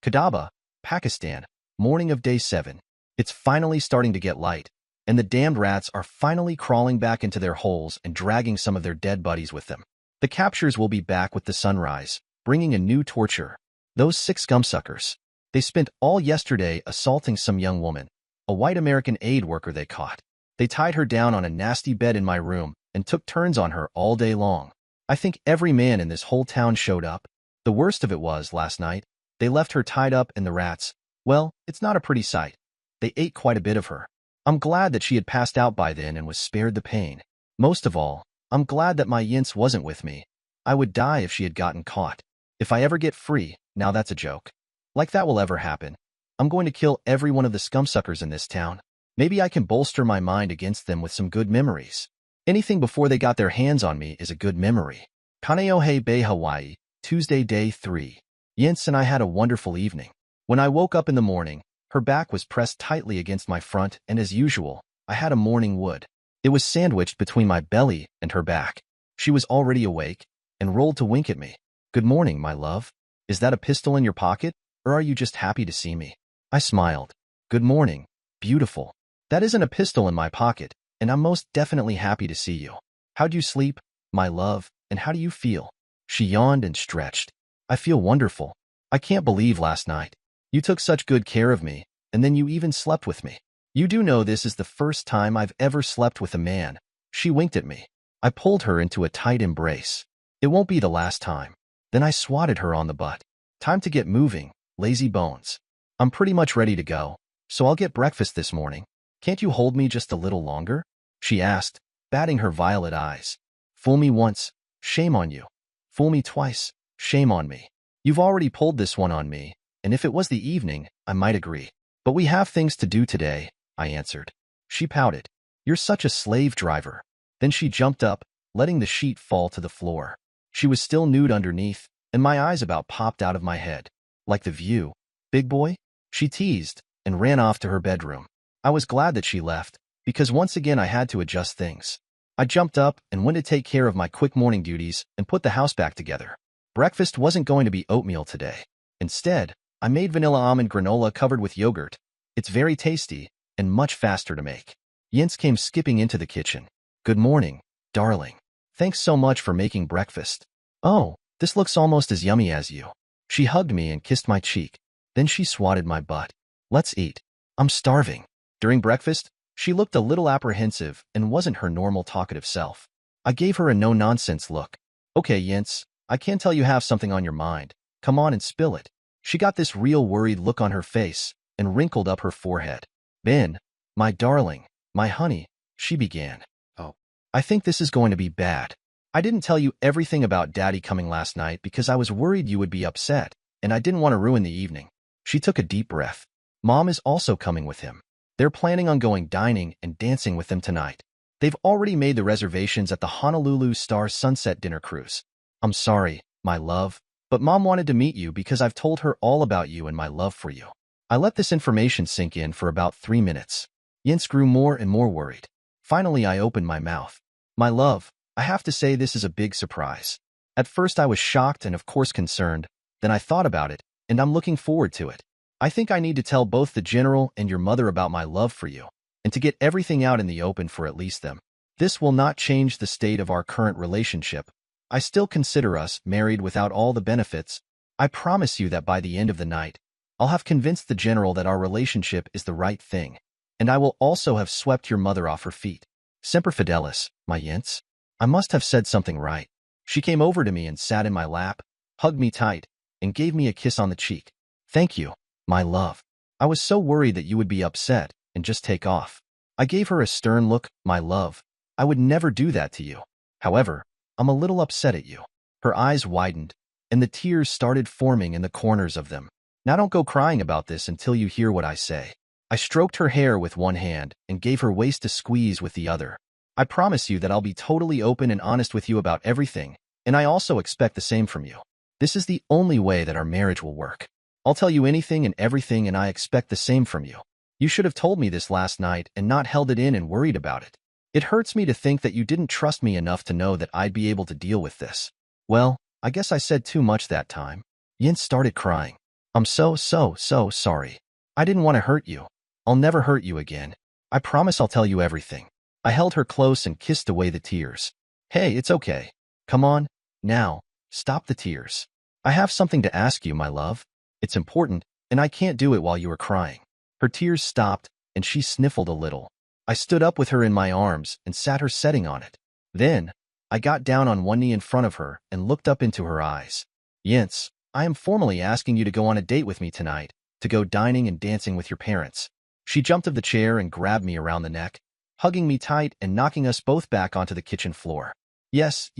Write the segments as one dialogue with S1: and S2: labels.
S1: Kadaba, Pakistan, morning of day 7. It's finally starting to get light, and the damned rats are finally crawling back into their holes and dragging some of their dead buddies with them. The captures will be back with the sunrise, bringing a new torture. Those 6 scumsuckers. They spent all yesterday assaulting some young woman, a white American aid worker they caught. They tied her down on a nasty bed in my room and took turns on her all day long. I think every man in this whole town showed up. The worst of it was, last night, they left her tied up and the rats, well, it's not a pretty sight. They ate quite a bit of her. I'm glad that she had passed out by then and was spared the pain. Most of all, I'm glad that my Yince wasn't with me. I would die if she had gotten caught. If I ever get free, now that's a joke. Like that will ever happen. I'm going to kill every one of the scumsuckers in this town. Maybe I can bolster my mind against them with some good memories. Anything before they got their hands on me is a good memory. Kaneohe Bay, Hawaii, Tuesday, day 3. Yince and I had a wonderful evening. When I woke up in the morning, her back was pressed tightly against my front, and as usual, I had a morning wood. It was sandwiched between my belly and her back. She was already awake and rolled to wink at me. Good morning, my love. Is that a pistol in your pocket, or are you just happy to see me? I smiled. Good morning, beautiful. That isn't a pistol in my pocket, and I'm most definitely happy to see you. How'd you sleep, my love, and how do you feel? She yawned and stretched. I feel wonderful. I can't believe last night. You took such good care of me, and then you even slept with me. You do know this is the first time I've ever slept with a man. She winked at me. I pulled her into a tight embrace. It won't be the last time. Then I swatted her on the butt. Time to get moving, lazy bones. I'm pretty much ready to go, so I'll get breakfast this morning. Can't you hold me just a little longer? She asked, batting her violet eyes. Fool me once, shame on you. Fool me twice, shame on me. You've already pulled this one on me, and if it was the evening, I might agree. But we have things to do today, I answered. She pouted. You're such a slave driver. Then she jumped up, letting the sheet fall to the floor. She was still nude underneath, and my eyes about popped out of my head. Like the view. Big boy? She teased, and ran off to her bedroom. I was glad that she left, because once again I had to adjust things. I jumped up and went to take care of my quick morning duties and put the house back together. Breakfast wasn't going to be oatmeal today. Instead, I made vanilla almond granola covered with yogurt. It's very tasty and much faster to make. Yince came skipping into the kitchen. Good morning, darling. Thanks so much for making breakfast. Oh, this looks almost as yummy as you. She hugged me and kissed my cheek. Then she swatted my butt. Let's eat. I'm starving. During breakfast, she looked a little apprehensive and wasn't her normal talkative self. I gave her a no-nonsense look. Okay, Yince, I can tell you have something on your mind. Come on and spill it. She got this real worried look on her face and wrinkled up her forehead. Ben, my darling, my honey, she began. Oh, I think this is going to be bad. I didn't tell you everything about Daddy coming last night because I was worried you would be upset, and I didn't want to ruin the evening. She took a deep breath. Mom is also coming with him. They're planning on going dining and dancing with them tonight. They've already made the reservations at the Honolulu Star Sunset Dinner Cruise. I'm sorry, my love, but Mom wanted to meet you because I've told her all about you and my love for you. I let this information sink in for about 3 minutes. Yince grew more and more worried. Finally, I opened my mouth. My love, I have to say this is a big surprise. At first I was shocked and of course concerned. Then I thought about it, and I'm looking forward to it. I think I need to tell both the general and your mother about my love for you, and to get everything out in the open for at least them. This will not change the state of our current relationship. I still consider us married without all the benefits. I promise you that by the end of the night, I'll have convinced the general that our relationship is the right thing, and I will also have swept your mother off her feet. Semper Fidelis, my Yince. I must have said something right. She came over to me and sat in my lap, hugged me tight, and gave me a kiss on the cheek. Thank you, my love. I was so worried that you would be upset and just take off. I gave her a stern look. My love, I would never do that to you. However, I'm a little upset at you. Her eyes widened, and the tears started forming in the corners of them. Now don't go crying about this until you hear what I say. I stroked her hair with one hand and gave her waist a squeeze with the other. I promise you that I'll be totally open and honest with you about everything, and I also expect the same from you. This is the only way that our marriage will work. I'll tell you anything and everything, and I expect the same from you. You should have told me this last night and not held it in and worried about it. It hurts me to think that you didn't trust me enough to know that I'd be able to deal with this. Well, I guess I said too much that time. Yince started crying. I'm so sorry. I didn't want to hurt you. I'll never hurt you again. I promise I'll tell you everything. I held her close and kissed away the tears. Hey, it's okay. Come on, now, stop the tears. I have something to ask you, my love. It's important, and I can't do it while you are crying. Her tears stopped, and she sniffled a little. I stood up with her in my arms and sat her setting on it. Then, I got down on one knee in front of her and looked up into her eyes. Yince, I am formally asking you to go on a date with me tonight, to go dining and dancing with your parents. She jumped off the chair and grabbed me around the neck, hugging me tight and knocking us both back onto the kitchen floor. Yes,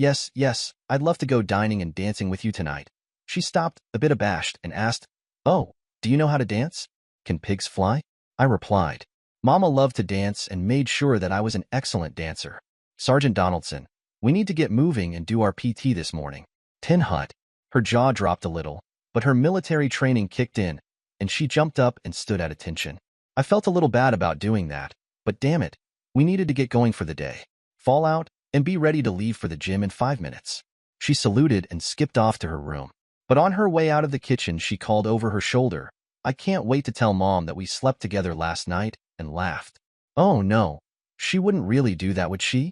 S1: I'd love to go dining and dancing with you tonight. She stopped, a bit abashed, and asked, Oh, do you know how to dance? Can pigs fly? I replied. Mama loved to dance and made sure that I was an excellent dancer. Sergeant Donaldson, we need to get moving and do our PT this morning. Tin Hut. Her jaw dropped a little, but her military training kicked in, and she jumped up and stood at attention. I felt a little bad about doing that, but damn it, we needed to get going for the day. Fall out, and be ready to leave for the gym in 5 minutes. She saluted and skipped off to her room. But on her way out of the kitchen, she called over her shoulder, I can't wait to tell Mom that we slept together last night, and laughed. Oh no, she wouldn't really do that, would she?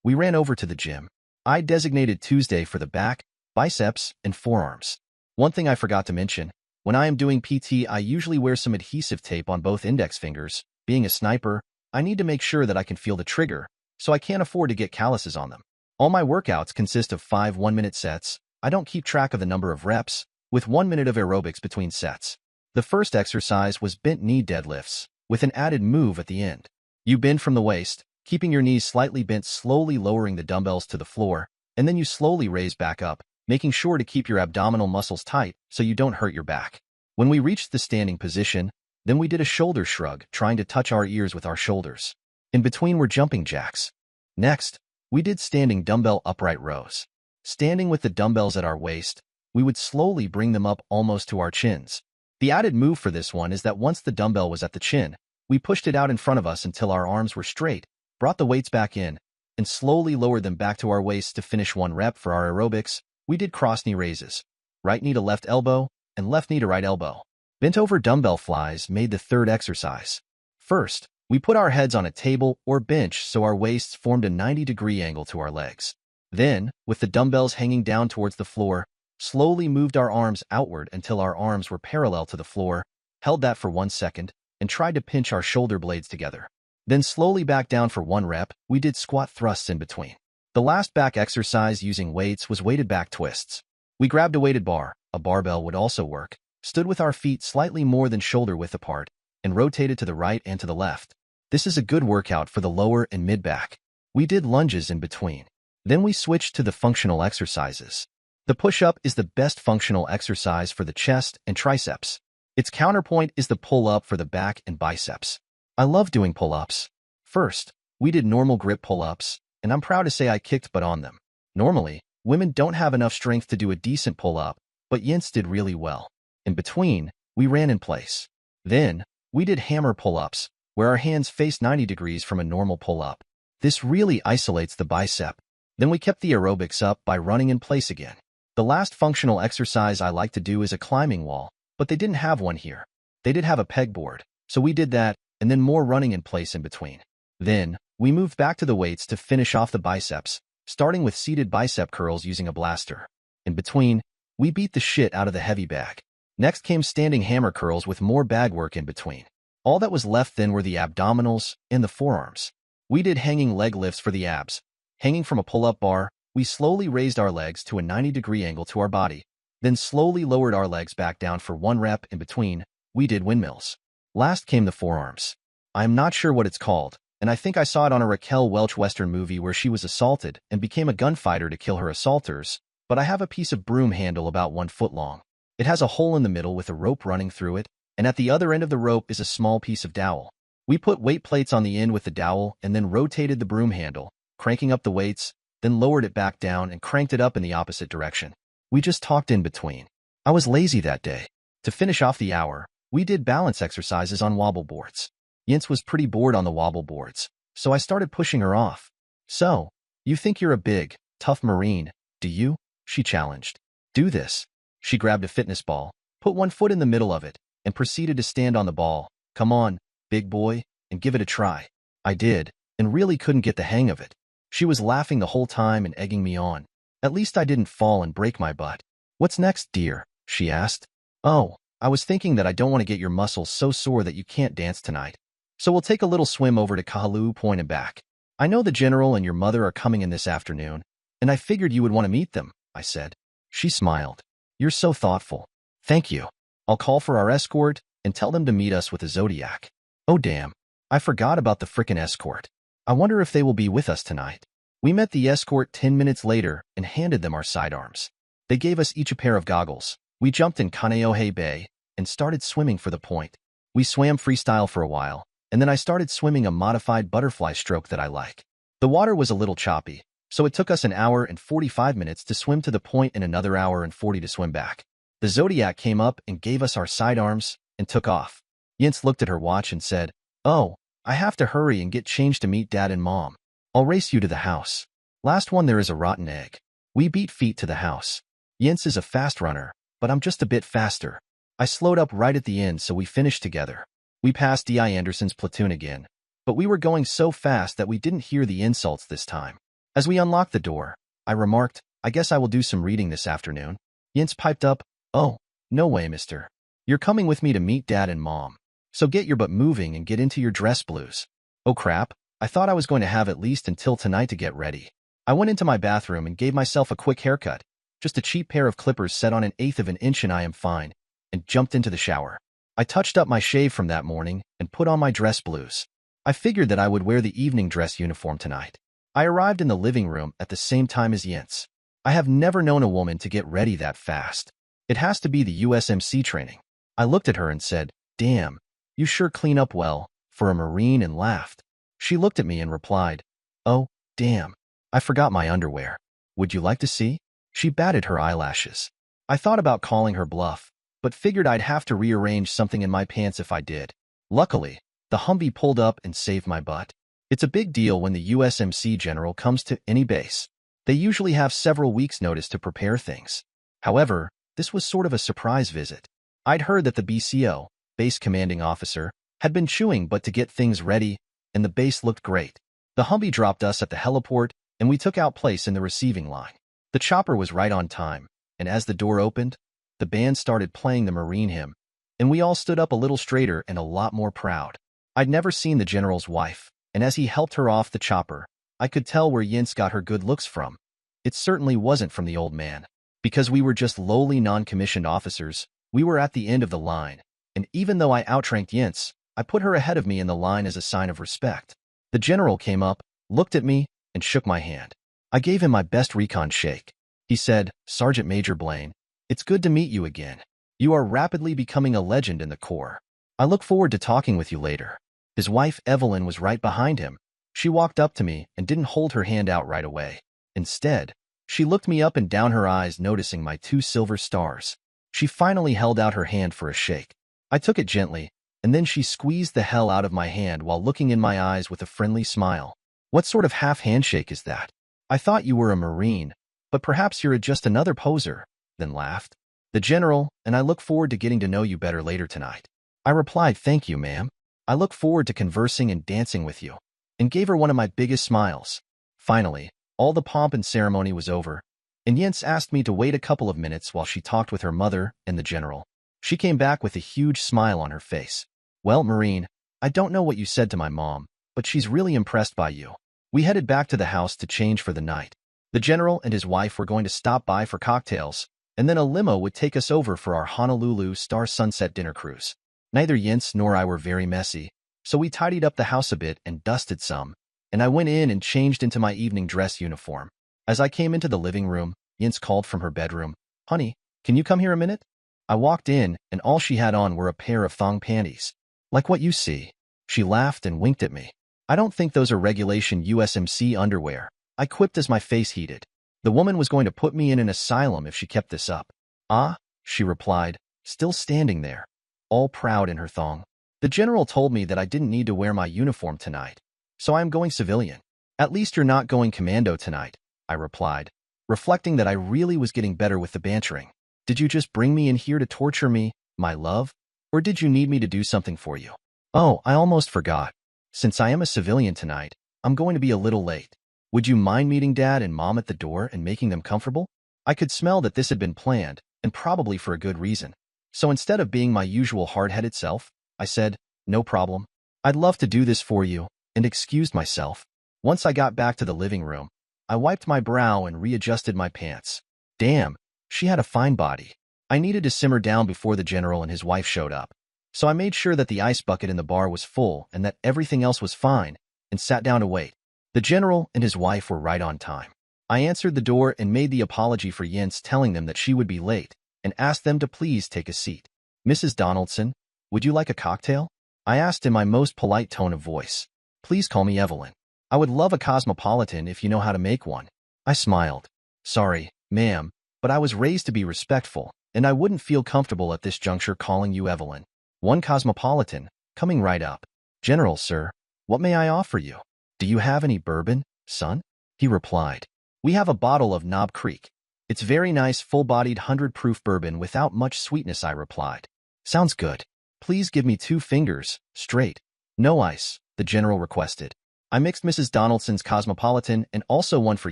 S1: We ran over to the gym. I designated Tuesday for the back, biceps, and forearms. One thing I forgot to mention, when I am doing PT, I usually wear some adhesive tape on both index fingers. Being a sniper, I need to make sure that I can feel the trigger, so I can't afford to get calluses on them. All my workouts consist of 5 one-minute sets. I don't keep track of the number of reps, with 1 minute of aerobics between sets. The first exercise was bent knee deadlifts, with an added move at the end. You bend from the waist, keeping your knees slightly bent, slowly lowering the dumbbells to the floor, and then you slowly raise back up, making sure to keep your abdominal muscles tight so you don't hurt your back. When we reached the standing position, then we did a shoulder shrug, trying to touch our ears with our shoulders. In between were jumping jacks. Next, we did standing dumbbell upright rows. Standing with the dumbbells at our waist, we would slowly bring them up almost to our chins. The added move for this one is that once the dumbbell was at the chin, we pushed it out in front of us until our arms were straight, brought the weights back in, and slowly lowered them back to our waists to finish 1 rep. For our aerobics, we did cross knee raises, right knee to left elbow, and left knee to right elbow. Bent over dumbbell flies made the third exercise. First, we put our heads on a table or bench so our waists formed a 90-degree angle to our legs. Then, with the dumbbells hanging down towards the floor, slowly moved our arms outward until our arms were parallel to the floor, held that for 1 second, and tried to pinch our shoulder blades together. Then slowly back down for 1 rep. We did squat thrusts in between. The last back exercise using weights was weighted back twists. We grabbed a weighted bar, a barbell would also work, stood with our feet slightly more than shoulder width apart, and rotated to the right and to the left. This is a good workout for the lower and mid back. We did lunges in between. Then we switched to the functional exercises. The push-up is the best functional exercise for the chest and triceps. Its counterpoint is the pull-up for the back and biceps. I love doing pull-ups. First, we did normal grip pull-ups, and I'm proud to say I kicked butt on them. Normally, women don't have enough strength to do a decent pull-up, but Yince did really well. In between, we ran in place. Then, we did hammer pull-ups, where our hands face 90 degrees from a normal pull-up. This really isolates the bicep. Then we kept the aerobics up by running in place again. The last functional exercise I like to do is a climbing wall, but they didn't have one here. They did have a pegboard, so we did that, and then more running in place in between. Then, we moved back to the weights to finish off the biceps, starting with seated bicep curls using a blaster. In between, we beat the shit out of the heavy bag. Next came standing hammer curls with more bag work in between. All that was left then were the abdominals and the forearms. We did hanging leg lifts for the abs. Hanging from a pull-up bar, we slowly raised our legs to a 90-degree angle to our body, then slowly lowered our legs back down for 1 rep. In between, we did windmills. Last came the forearms. I am not sure what it's called, and I think I saw it on a Raquel Welch Western movie where she was assaulted and became a gunfighter to kill her assaulters, but I have a piece of broom handle about 1 foot long. It has a hole in the middle with a rope running through it, and at the other end of the rope is a small piece of dowel. We put weight plates on the end with the dowel and then rotated the broom handle, cranking up the weights, then lowered it back down and cranked it up in the opposite direction. We just talked in between. I was lazy that day. To finish off the hour, we did balance exercises on wobble boards. Yince was pretty bored on the wobble boards, so I started pushing her off. So, you think you're a big, tough Marine, do you? She challenged. Do this. She grabbed a fitness ball, put one foot in the middle of it, and proceeded to stand on the ball. Come on, big boy, and give it a try. I did, and really couldn't get the hang of it. She was laughing the whole time and egging me on. At least I didn't fall and break my butt. What's next, dear? She asked. Oh, I was thinking that I don't want to get your muscles so sore that you can't dance tonight. So we'll take a little swim over to Kahaluu Point and back. I know the general and your mother are coming in this afternoon, and I figured you would want to meet them, I said. She smiled. You're so thoughtful. Thank you. I'll call for our escort and tell them to meet us with a Zodiac. Oh damn, I forgot about the frickin' escort. I wonder if they will be with us tonight. We met the escort 10 minutes later and handed them our sidearms. They gave us each a pair of goggles. We jumped in Kaneohe Bay and started swimming for the point. We swam freestyle for a while, and then I started swimming a modified butterfly stroke that I like. The water was a little choppy, so it took us an hour and 45 minutes to swim to the point and another hour and 40 to swim back. The Zodiac came up and gave us our sidearms and took off. Yinz looked at her watch and said, Oh, I have to hurry and get changed to meet Dad and Mom. I'll race you to the house. Last one there is a rotten egg. We beat feet to the house. Yinz is a fast runner, but I'm just a bit faster. I slowed up right at the end so we finished together. We passed D.I. Anderson's platoon again, but we were going so fast that we didn't hear the insults this time. As we unlocked the door, I remarked, I guess I will do some reading this afternoon. Yinz piped up, Oh, no way, mister. You're coming with me to meet Dad and Mom. So get your butt moving and get into your dress blues. Oh crap, I thought I was going to have at least until tonight to get ready. I went into my bathroom and gave myself a quick haircut, just a cheap pair of clippers set on 1/8 of an inch and I am fine, and jumped into the shower. I touched up my shave from that morning and put on my dress blues. I figured that I would wear the evening dress uniform tonight. I arrived in the living room at the same time as Yinz. I have never known a woman to get ready that fast. It has to be the USMC training. I looked at her and said, Damn, you sure clean up well, for a Marine, and laughed. She looked at me and replied, Oh, damn, I forgot my underwear. Would you like to see? She batted her eyelashes. I thought about calling her bluff, but figured I'd have to rearrange something in my pants if I did. Luckily, the Humvee pulled up and saved my butt. It's a big deal when the USMC general comes to any base. They usually have several weeks' notice to prepare things. However, this was sort of a surprise visit. I'd heard that the BCO, base commanding officer, had been chewing but to get things ready, and the base looked great. The Humvee dropped us at the heliport, and we took out place in the receiving line. The chopper was right on time, and as the door opened, the band started playing the Marine hymn, and we all stood up a little straighter and a lot more proud. I'd never seen the general's wife, and as he helped her off the chopper, I could tell where Yinz got her good looks from. It certainly wasn't from the old man. Because we were just lowly non-commissioned officers, we were at the end of the line, and even though I outranked Yinz, I put her ahead of me in the line as a sign of respect. The general came up, looked at me, and shook my hand. I gave him my best recon shake. He said, Sergeant Major Blaine, it's good to meet you again. You are rapidly becoming a legend in the Corps. I look forward to talking with you later. His wife Evelyn was right behind him. She walked up to me and didn't hold her hand out right away. Instead, she looked me up and down her eyes, noticing my 2 silver stars. She finally held out her hand for a shake. I took it gently, and then she squeezed the hell out of my hand while looking in my eyes with a friendly smile. What sort of half handshake is that? I thought you were a Marine, but perhaps you're just another poser, then laughed. The general, and I look forward to getting to know you better later tonight. I replied, Thank you, ma'am. I look forward to conversing and dancing with you, and gave her one of my biggest smiles. Finally, all the pomp and ceremony was over, and Yinz asked me to wait a couple of minutes while she talked with her mother and the general. She came back with a huge smile on her face. Well, Marine, I don't know what you said to my mom, but she's really impressed by you. We headed back to the house to change for the night. The general and his wife were going to stop by for cocktails, and then a limo would take us over for our Honolulu Star Sunset dinner cruise. Neither Yinz nor I were very messy, so we tidied up the house a bit and dusted some, and I went in and changed into my evening dress uniform. As I came into the living room, Yinz called from her bedroom, Honey, can you come here a minute? I walked in, and all she had on were a pair of thong panties. Like what you see. She laughed and winked at me. I don't think those are regulation USMC underwear, I quipped as my face heated. The woman was going to put me in an asylum if she kept this up. Ah, she replied, still standing there, all proud in her thong. The general told me that I didn't need to wear my uniform tonight, so I am going civilian. At least you're not going commando tonight, I replied, reflecting that I really was getting better with the bantering. Did you just bring me in here to torture me, my love? Or did you need me to do something for you? Oh, I almost forgot. Since I am a civilian tonight, I'm going to be a little late. Would you mind meeting Dad and Mom at the door and making them comfortable? I could smell that this had been planned, and probably for a good reason. So instead of being my usual hard-headed self, I said, no problem. I'd love to do this for you, and excused myself. Once I got back to the living room, I wiped my brow and readjusted my pants. Damn, she had a fine body. I needed to simmer down before the general and his wife showed up. So I made sure that the ice bucket in the bar was full and that everything else was fine, and sat down to wait. The general and his wife were right on time. I answered the door and made the apology for Jens, telling them that she would be late, and asked them to please take a seat. Mrs. Donaldson, would you like a cocktail? I asked in my most polite tone of voice. Please call me Evelyn. I would love a cosmopolitan if you know how to make one. I smiled. Sorry, ma'am, but I was raised to be respectful, and I wouldn't feel comfortable at this juncture calling you Evelyn. One cosmopolitan, coming right up. General, sir, what may I offer you? Do you have any bourbon, son? He replied. We have a bottle of Knob Creek. It's very nice full-bodied 100-proof bourbon without much sweetness, I replied. Sounds good. Please give me 2 fingers, straight. No ice, the general requested. I mixed Mrs. Donaldson's cosmopolitan and also one for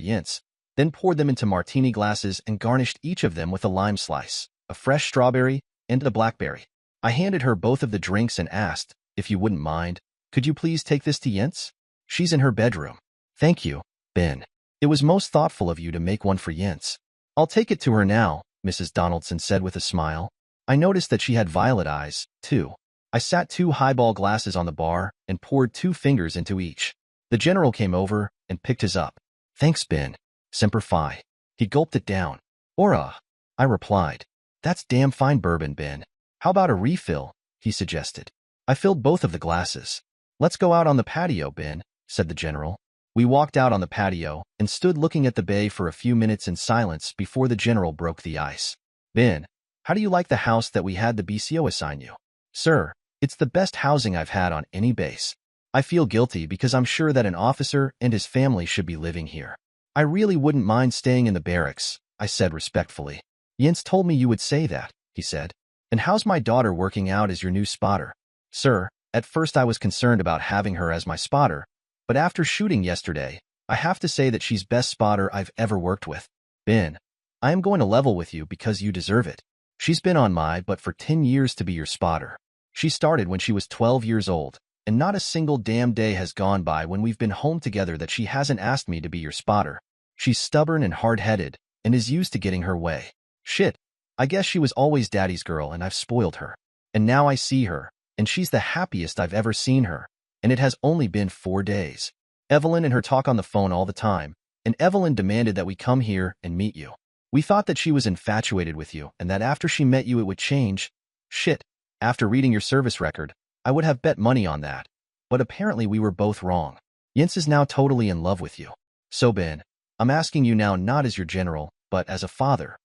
S1: Jens, then poured them into martini glasses and garnished each of them with a lime slice, a fresh strawberry, and a blackberry. I handed her both of the drinks and asked, if you wouldn't mind, could you please take this to Jens? She's in her bedroom. Thank you, Ben. It was most thoughtful of you to make one for Jens. I'll take it to her now, Mrs. Donaldson said with a smile. I noticed that she had violet eyes, too. I sat 2 highball glasses on the bar and poured 2 fingers into each. The general came over and picked his up. Thanks, Ben. Semper Fi. He gulped it down. Ora, I replied. That's damn fine bourbon, Ben. How about a refill? He suggested. I filled both of the glasses. Let's go out on the patio, Ben, said the general. We walked out on the patio and stood looking at the bay for a few minutes in silence before the general broke the ice. Ben, how do you like the house that we had the BCO assign you? Sir, it's the best housing I've had on any base. I feel guilty because I'm sure that an officer and his family should be living here. I really wouldn't mind staying in the barracks, I said respectfully. Jens told me you would say that, he said. And how's my daughter working out as your new spotter? Sir, at first I was concerned about having her as my spotter, but after shooting yesterday, I have to say that she's best spotter I've ever worked with. Ben, I am going to level with you because you deserve it. She's been on my butt for 10 years to be your spotter. She started when she was 12 years old, and not a single damn day has gone by when we've been home together that she hasn't asked me to be your spotter. She's stubborn and hard-headed, and is used to getting her way. Shit, I guess she was always daddy's girl and I've spoiled her. And now I see her, and she's the happiest I've ever seen her, and it has only been 4 days. Evelyn and her talk on the phone all the time, and Evelyn demanded that we come here and meet you. We thought that she was infatuated with you and that after she met you it would change. Shit, after reading your service record, I would have bet money on that. But apparently we were both wrong. Jens is now totally in love with you. So Ben, I'm asking you now not as your general, but as a father.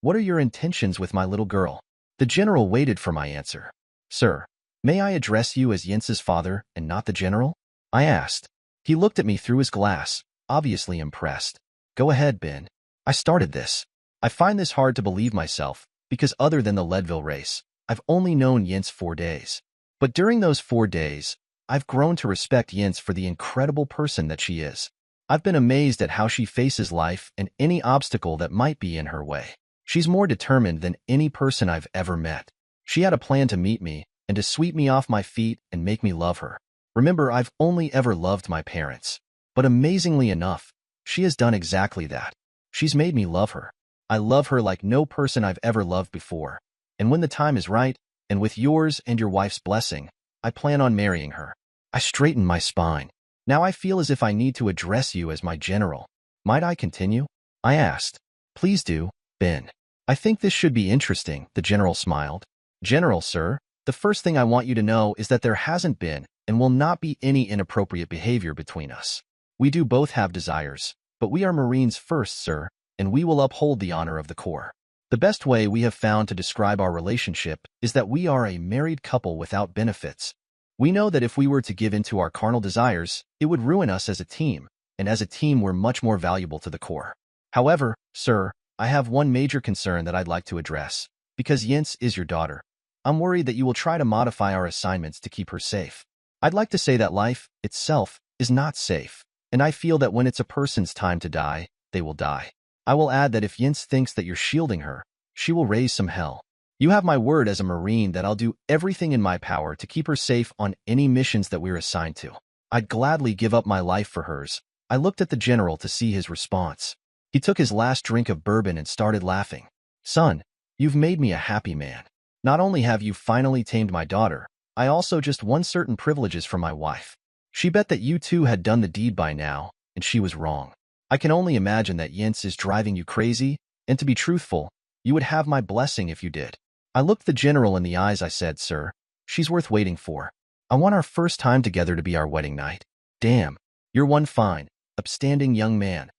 S1: What are your intentions with my little girl? The general waited for my answer. Sir, may I address you as Jens's father and not the general? I asked. He looked at me through his glass, obviously impressed. Go ahead, Ben. I started this. I find this hard to believe myself, because other than the Leadville race, I've only known Jens 4 days. But during those 4 days, I've grown to respect Jens for the incredible person that she is. I've been amazed at how she faces life and any obstacle that might be in her way. She's more determined than any person I've ever met. She had a plan to meet me and to sweep me off my feet and make me love her. Remember, I've only ever loved my parents. But amazingly enough, she has done exactly that. She's made me love her. I love her like no person I've ever loved before. And when the time is right, and with yours and your wife's blessing, I plan on marrying her. I straightened my spine. Now I feel as if I need to address you as my general. Might I continue? I asked. Please do, Ben. I think this should be interesting, the general smiled. General, sir, the first thing I want you to know is that there hasn't been and will not be any inappropriate behavior between us. We do both have desires, but we are Marines first, sir, and we will uphold the honor of the Corps. The best way we have found to describe our relationship is that we are a married couple without benefits. We know that if we were to give in to our carnal desires, it would ruin us as a team, and as a team we're much more valuable to the Corps. However, sir, I have one major concern that I'd like to address. Because Yince is your daughter, I'm worried that you will try to modify our assignments to keep her safe. I'd like to say that life itself is not safe, and I feel that when it's a person's time to die, they will die. I will add that if Yince thinks that you're shielding her, she will raise some hell. You have my word as a Marine that I'll do everything in my power to keep her safe on any missions that we're assigned to. I'd gladly give up my life for hers. I looked at the general to see his response. He took his last drink of bourbon and started laughing. Son, you've made me a happy man. Not only have you finally tamed my daughter, I also just won certain privileges from my wife. She bet that you two had done the deed by now, and she was wrong. I can only imagine that Yince is driving you crazy, and to be truthful, you would have my blessing if you did. I looked the general in the eyes. I said, Sir, she's worth waiting for. I want our first time together to be our wedding night. Damn, you're one fine, upstanding young man.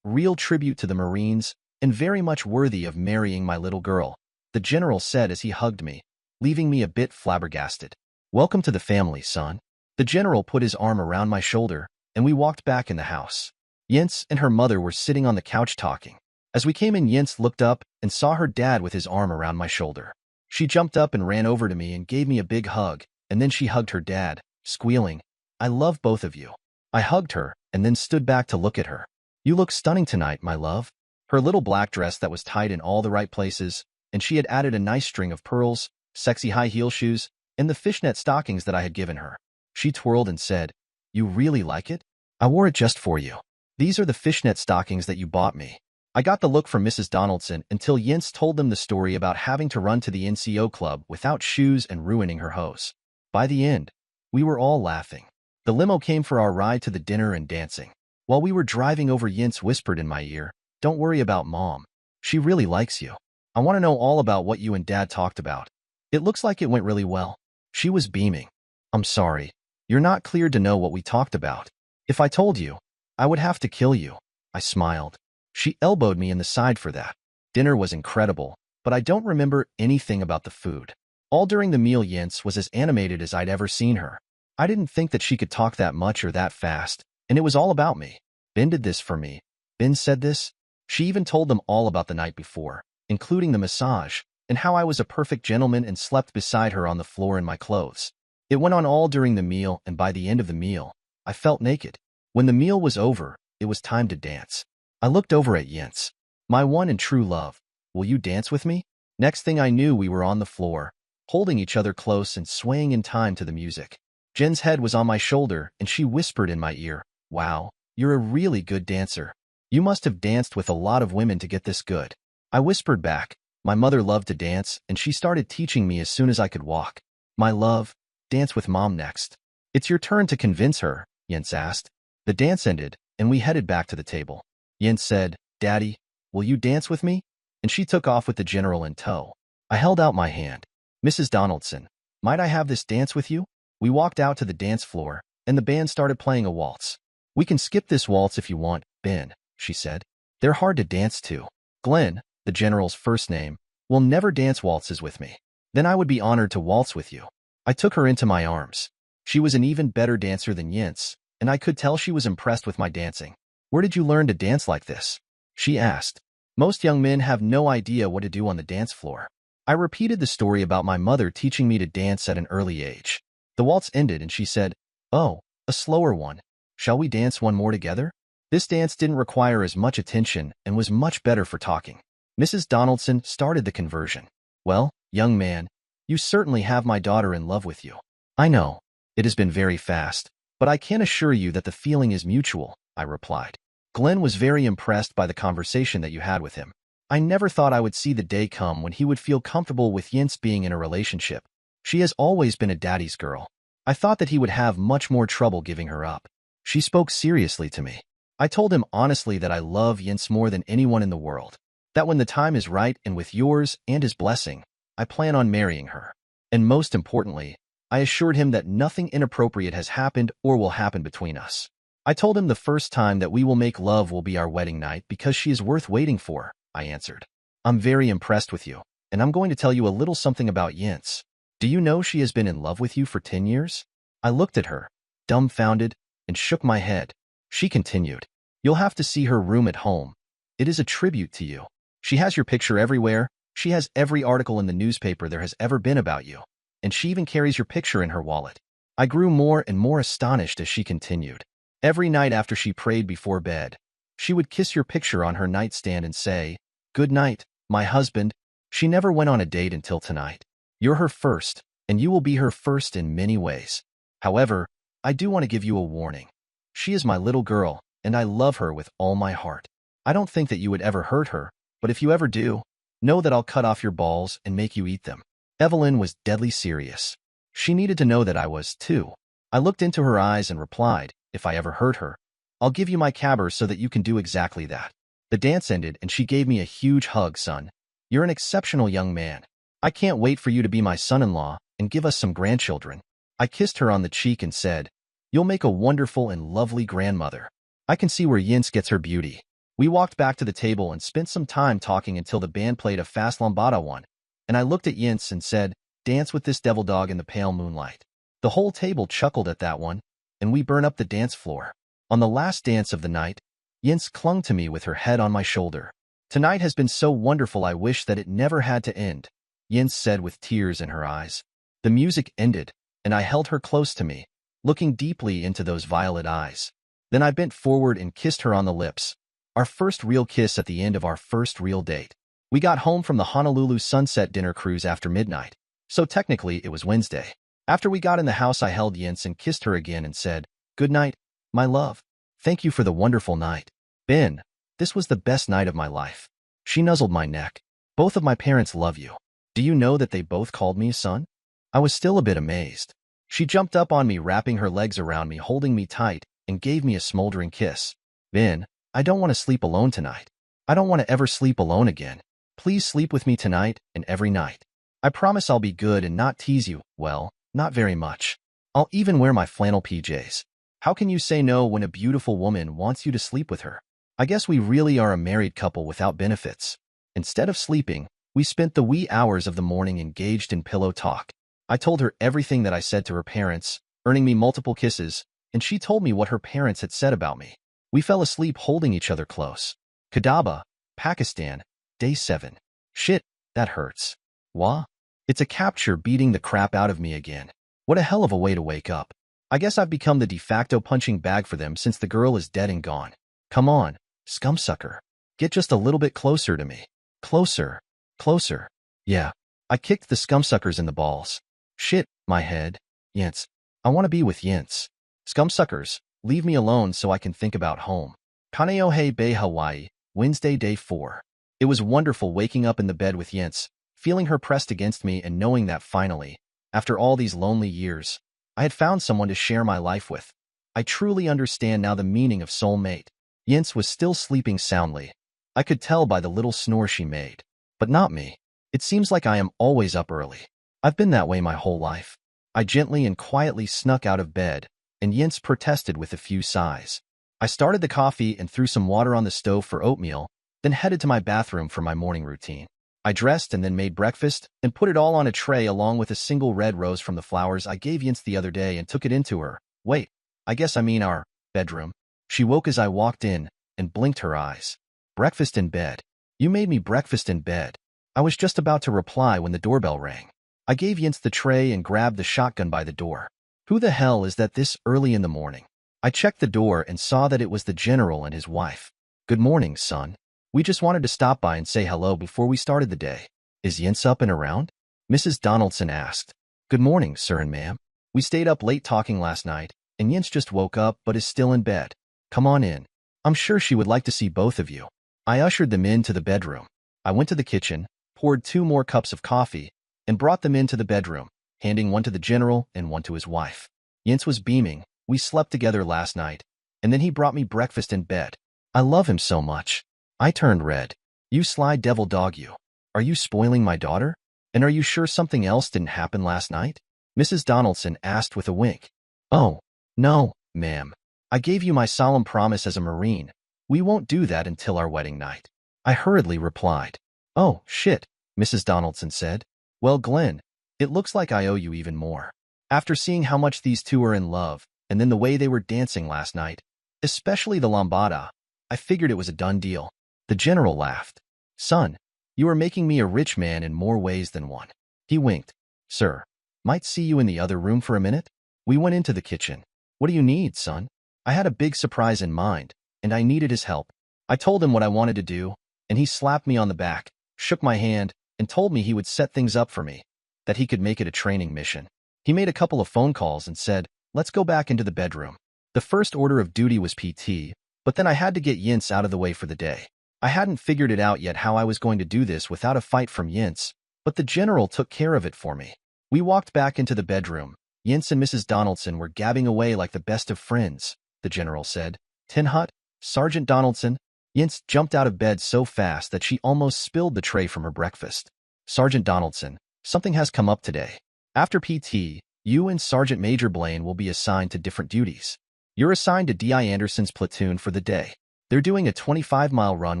S1: Real tribute to the Marines, and very much worthy of marrying my little girl, the general said as he hugged me, leaving me a bit flabbergasted. Welcome to the family, son. The general put his arm around my shoulder, and we walked back in the house. Yince and her mother were sitting on the couch talking. As we came in, Yince looked up and saw her dad with his arm around my shoulder. She jumped up and ran over to me and gave me a big hug, and then she hugged her dad, squealing, I love both of you. I hugged her and then stood back to look at her. You look stunning tonight, my love. Her little black dress that was tied in all the right places, and she had added a nice string of pearls, sexy high heel shoes, and the fishnet stockings that I had given her. She twirled and said, You really like it? I wore it just for you. These are the fishnet stockings that you bought me. I got the look from Mrs. Donaldson until Yince told them the story about having to run to the NCO club without shoes and ruining her hose. By the end, we were all laughing. The limo came for our ride to the dinner and dancing. While we were driving over, Yince whispered in my ear, Don't worry about Mom. She really likes you. I want to know all about what you and Dad talked about. It looks like it went really well. She was beaming. I'm sorry. You're not cleared to know what we talked about. If I told you, I would have to kill you. I smiled. She elbowed me in the side for that. Dinner was incredible, but I don't remember anything about the food. All during the meal, Yince was as animated as I'd ever seen her. I didn't think that she could talk that much or that fast, and it was all about me. Ben did this for me. Ben said this. She even told them all about the night before, including the massage, and how I was a perfect gentleman and slept beside her on the floor in my clothes. It went on all during the meal, and by the end of the meal, I felt naked. When the meal was over, it was time to dance. I looked over at Yince. My one and true love, will you dance with me? Next thing I knew, we were on the floor, holding each other close and swaying in time to the music. Jen's head was on my shoulder, and she whispered in my ear, Wow, you're a really good dancer. You must have danced with a lot of women to get this good. I whispered back, My mother loved to dance, and she started teaching me as soon as I could walk. My love, dance with Mom next. It's your turn to convince her, Yince asked. The dance ended, and we headed back to the table. Yince said, Daddy, will you dance with me? And she took off with the general in tow. I held out my hand. Mrs. Donaldson, might I have this dance with you? We walked out to the dance floor, and the band started playing a waltz. We can skip this waltz if you want, Ben, she said. They're hard to dance to. Glenn, the general's first name, will never dance waltzes with me. Then I would be honored to waltz with you. I took her into my arms. She was an even better dancer than Yince, and I could tell she was impressed with my dancing. Where did you learn to dance like this? She asked. Most young men have no idea what to do on the dance floor. I repeated the story about my mother teaching me to dance at an early age. The waltz ended and she said, Oh, a slower one. Shall we dance one more together? This dance didn't require as much attention and was much better for talking. Mrs. Donaldson started the conversion. Well, young man, you certainly have my daughter in love with you. I know. It has been very fast, but I can assure you that the feeling is mutual, I replied. Glenn was very impressed by the conversation that you had with him. I never thought I would see the day come when he would feel comfortable with Yince being in a relationship. She has always been a daddy's girl. I thought that he would have much more trouble giving her up. She spoke seriously to me. I told him honestly that I love Yince more than anyone in the world, that when the time is right and with yours and his blessing, I plan on marrying her. And most importantly, I assured him that nothing inappropriate has happened or will happen between us. I told him the first time that we will make love will be our wedding night because she is worth waiting for, I answered. I'm very impressed with you, and I'm going to tell you a little something about Yince. Do you know she has been in love with you for 10 years? I looked at her, dumbfounded, and shook my head. She continued, You'll have to see her room at home. It is a tribute to you. She has your picture everywhere. She has every article in the newspaper there has ever been about you. And she even carries your picture in her wallet. I grew more and more astonished as she continued. Every night after she prayed before bed, she would kiss your picture on her nightstand and say, "Good night, my husband." She never went on a date until tonight. You're her first, and you will be her first in many ways. However, I do want to give you a warning. She is my little girl, and I love her with all my heart. I don't think that you would ever hurt her, but if you ever do, know that I'll cut off your balls and make you eat them. Evelyn was deadly serious. She needed to know that I was, too. I looked into her eyes and replied, "If I ever hurt her, I'll give you my cabber so that you can do exactly that." The dance ended and she gave me a huge hug. "Son, you're an exceptional young man. I can't wait for you to be my son-in-law and give us some grandchildren." I kissed her on the cheek and said, "You'll make a wonderful and lovely grandmother." I can see where Yince gets her beauty. We walked back to the table and spent some time talking until the band played a fast lambada one, and I looked at Yince and said, "Dance with this devil dog in the pale moonlight." The whole table chuckled at that one, and we burned up the dance floor. On the last dance of the night, Yince clung to me with her head on my shoulder. "Tonight has been so wonderful, I wish that it never had to end," Yince said with tears in her eyes. The music ended, and I held her close to me, looking deeply into those violet eyes. Then I bent forward and kissed her on the lips, our first real kiss at the end of our first real date. We got home from the Honolulu Sunset Dinner Cruise after midnight, so technically it was Wednesday. After we got in the house, I held Yince and kissed her again and said, "Good night, my love. Thank you for the wonderful night. Ben, this was the best night of my life." She nuzzled my neck. "Both of my parents love you. Do you know that they both called me son?" I was still a bit amazed. She jumped up on me, wrapping her legs around me, holding me tight, and gave me a smoldering kiss. "Ben, I don't want to sleep alone tonight. I don't want to ever sleep alone again. Please sleep with me tonight and every night. I promise I'll be good and not tease you, well, not very much. I'll even wear my flannel PJs. How can you say no when a beautiful woman wants you to sleep with her? I guess we really are a married couple without benefits." Instead of sleeping, we spent the wee hours of the morning engaged in pillow talk. I told her everything that I said to her parents, earning me multiple kisses, and she told me what her parents had said about me. We fell asleep holding each other close. Kadaba, Pakistan, Day 7. Shit, that hurts. Wah? It's a capture beating the crap out of me again. What a hell of a way to wake up. I guess I've become the de facto punching bag for them since the girl is dead and gone. Come on, scumsucker. Get just a little bit closer to me. Closer. Closer. Yeah. I kicked the scumsuckers in the balls. Shit, my head. Yince. I want to be with Yince. Scumsuckers, leave me alone so I can think about home. Kaneohe Bay, Hawaii, Wednesday, Day 4. It was wonderful waking up in the bed with Yince, feeling her pressed against me and knowing that finally, after all these lonely years, I had found someone to share my life with. I truly understand now the meaning of soulmate. Yince was still sleeping soundly. I could tell by the little snore she made. But not me. It seems like I am always up early. I've been that way my whole life. I gently and quietly snuck out of bed, and Yince protested with a few sighs. I started the coffee and threw some water on the stove for oatmeal, then headed to my bathroom for my morning routine. I dressed and then made breakfast and put it all on a tray along with a single red rose from the flowers I gave Yince the other day and took it into her, wait, I guess I mean our bedroom. She woke as I walked in and blinked her eyes. "Breakfast in bed. You made me breakfast in bed." I was just about to reply when the doorbell rang. I gave Yince the tray and grabbed the shotgun by the door. Who the hell is that this early in the morning? I checked the door and saw that it was the general and his wife. "Good morning, son. We just wanted to stop by and say hello before we started the day. Is Yince up and around?" Mrs. Donaldson asked. "Good morning, sir and ma'am. We stayed up late talking last night, and Yince just woke up but is still in bed. Come on in. I'm sure she would like to see both of you." I ushered them into the bedroom. I went to the kitchen, poured 2 more cups of coffee, and brought them into the bedroom, handing one to the general and one to his wife. Yince was beaming. We slept together last night, and then he brought me breakfast in bed. I love him so much. I turned red. "You sly devil dog, you. Are you spoiling my daughter? And are you sure something else didn't happen last night?" Mrs. Donaldson asked with a wink. "Oh, no, ma'am. I gave you my solemn promise as a Marine. We won't do that until our wedding night." I hurriedly replied. "Oh, shit," Mrs. Donaldson said. "Well, Glenn, it looks like I owe you even more. After seeing how much these two are in love, and then the way they were dancing last night, especially the lambada, I figured it was a done deal." The general laughed. Son, you are making me a rich man in more ways than one. He winked. Sir, might see you in the other room for a minute? We went into the kitchen. What do you need, son? I had a big surprise in mind, and I needed his help. I told him what I wanted to do, and he slapped me on the back, shook my hand, and told me he would set things up for me, that he could make it a training mission. He made a couple of phone calls and said, let's go back into the bedroom. The first order of duty was PT, but then I had to get Yince out of the way for the day. I hadn't figured it out yet how I was going to do this without a fight from Yince, but the general took care of it for me. We walked back into the bedroom. Yince and Mrs. Donaldson were gabbing away like the best of friends, the general said. Tin Hut, Sergeant Donaldson. Yince jumped out of bed so fast that she almost spilled the tray from her breakfast. Sergeant Donaldson, something has come up today. After PT, you and Sergeant Major Blaine will be assigned to different duties. You're assigned to D.I. Anderson's platoon for the day. They're doing a 25-mile run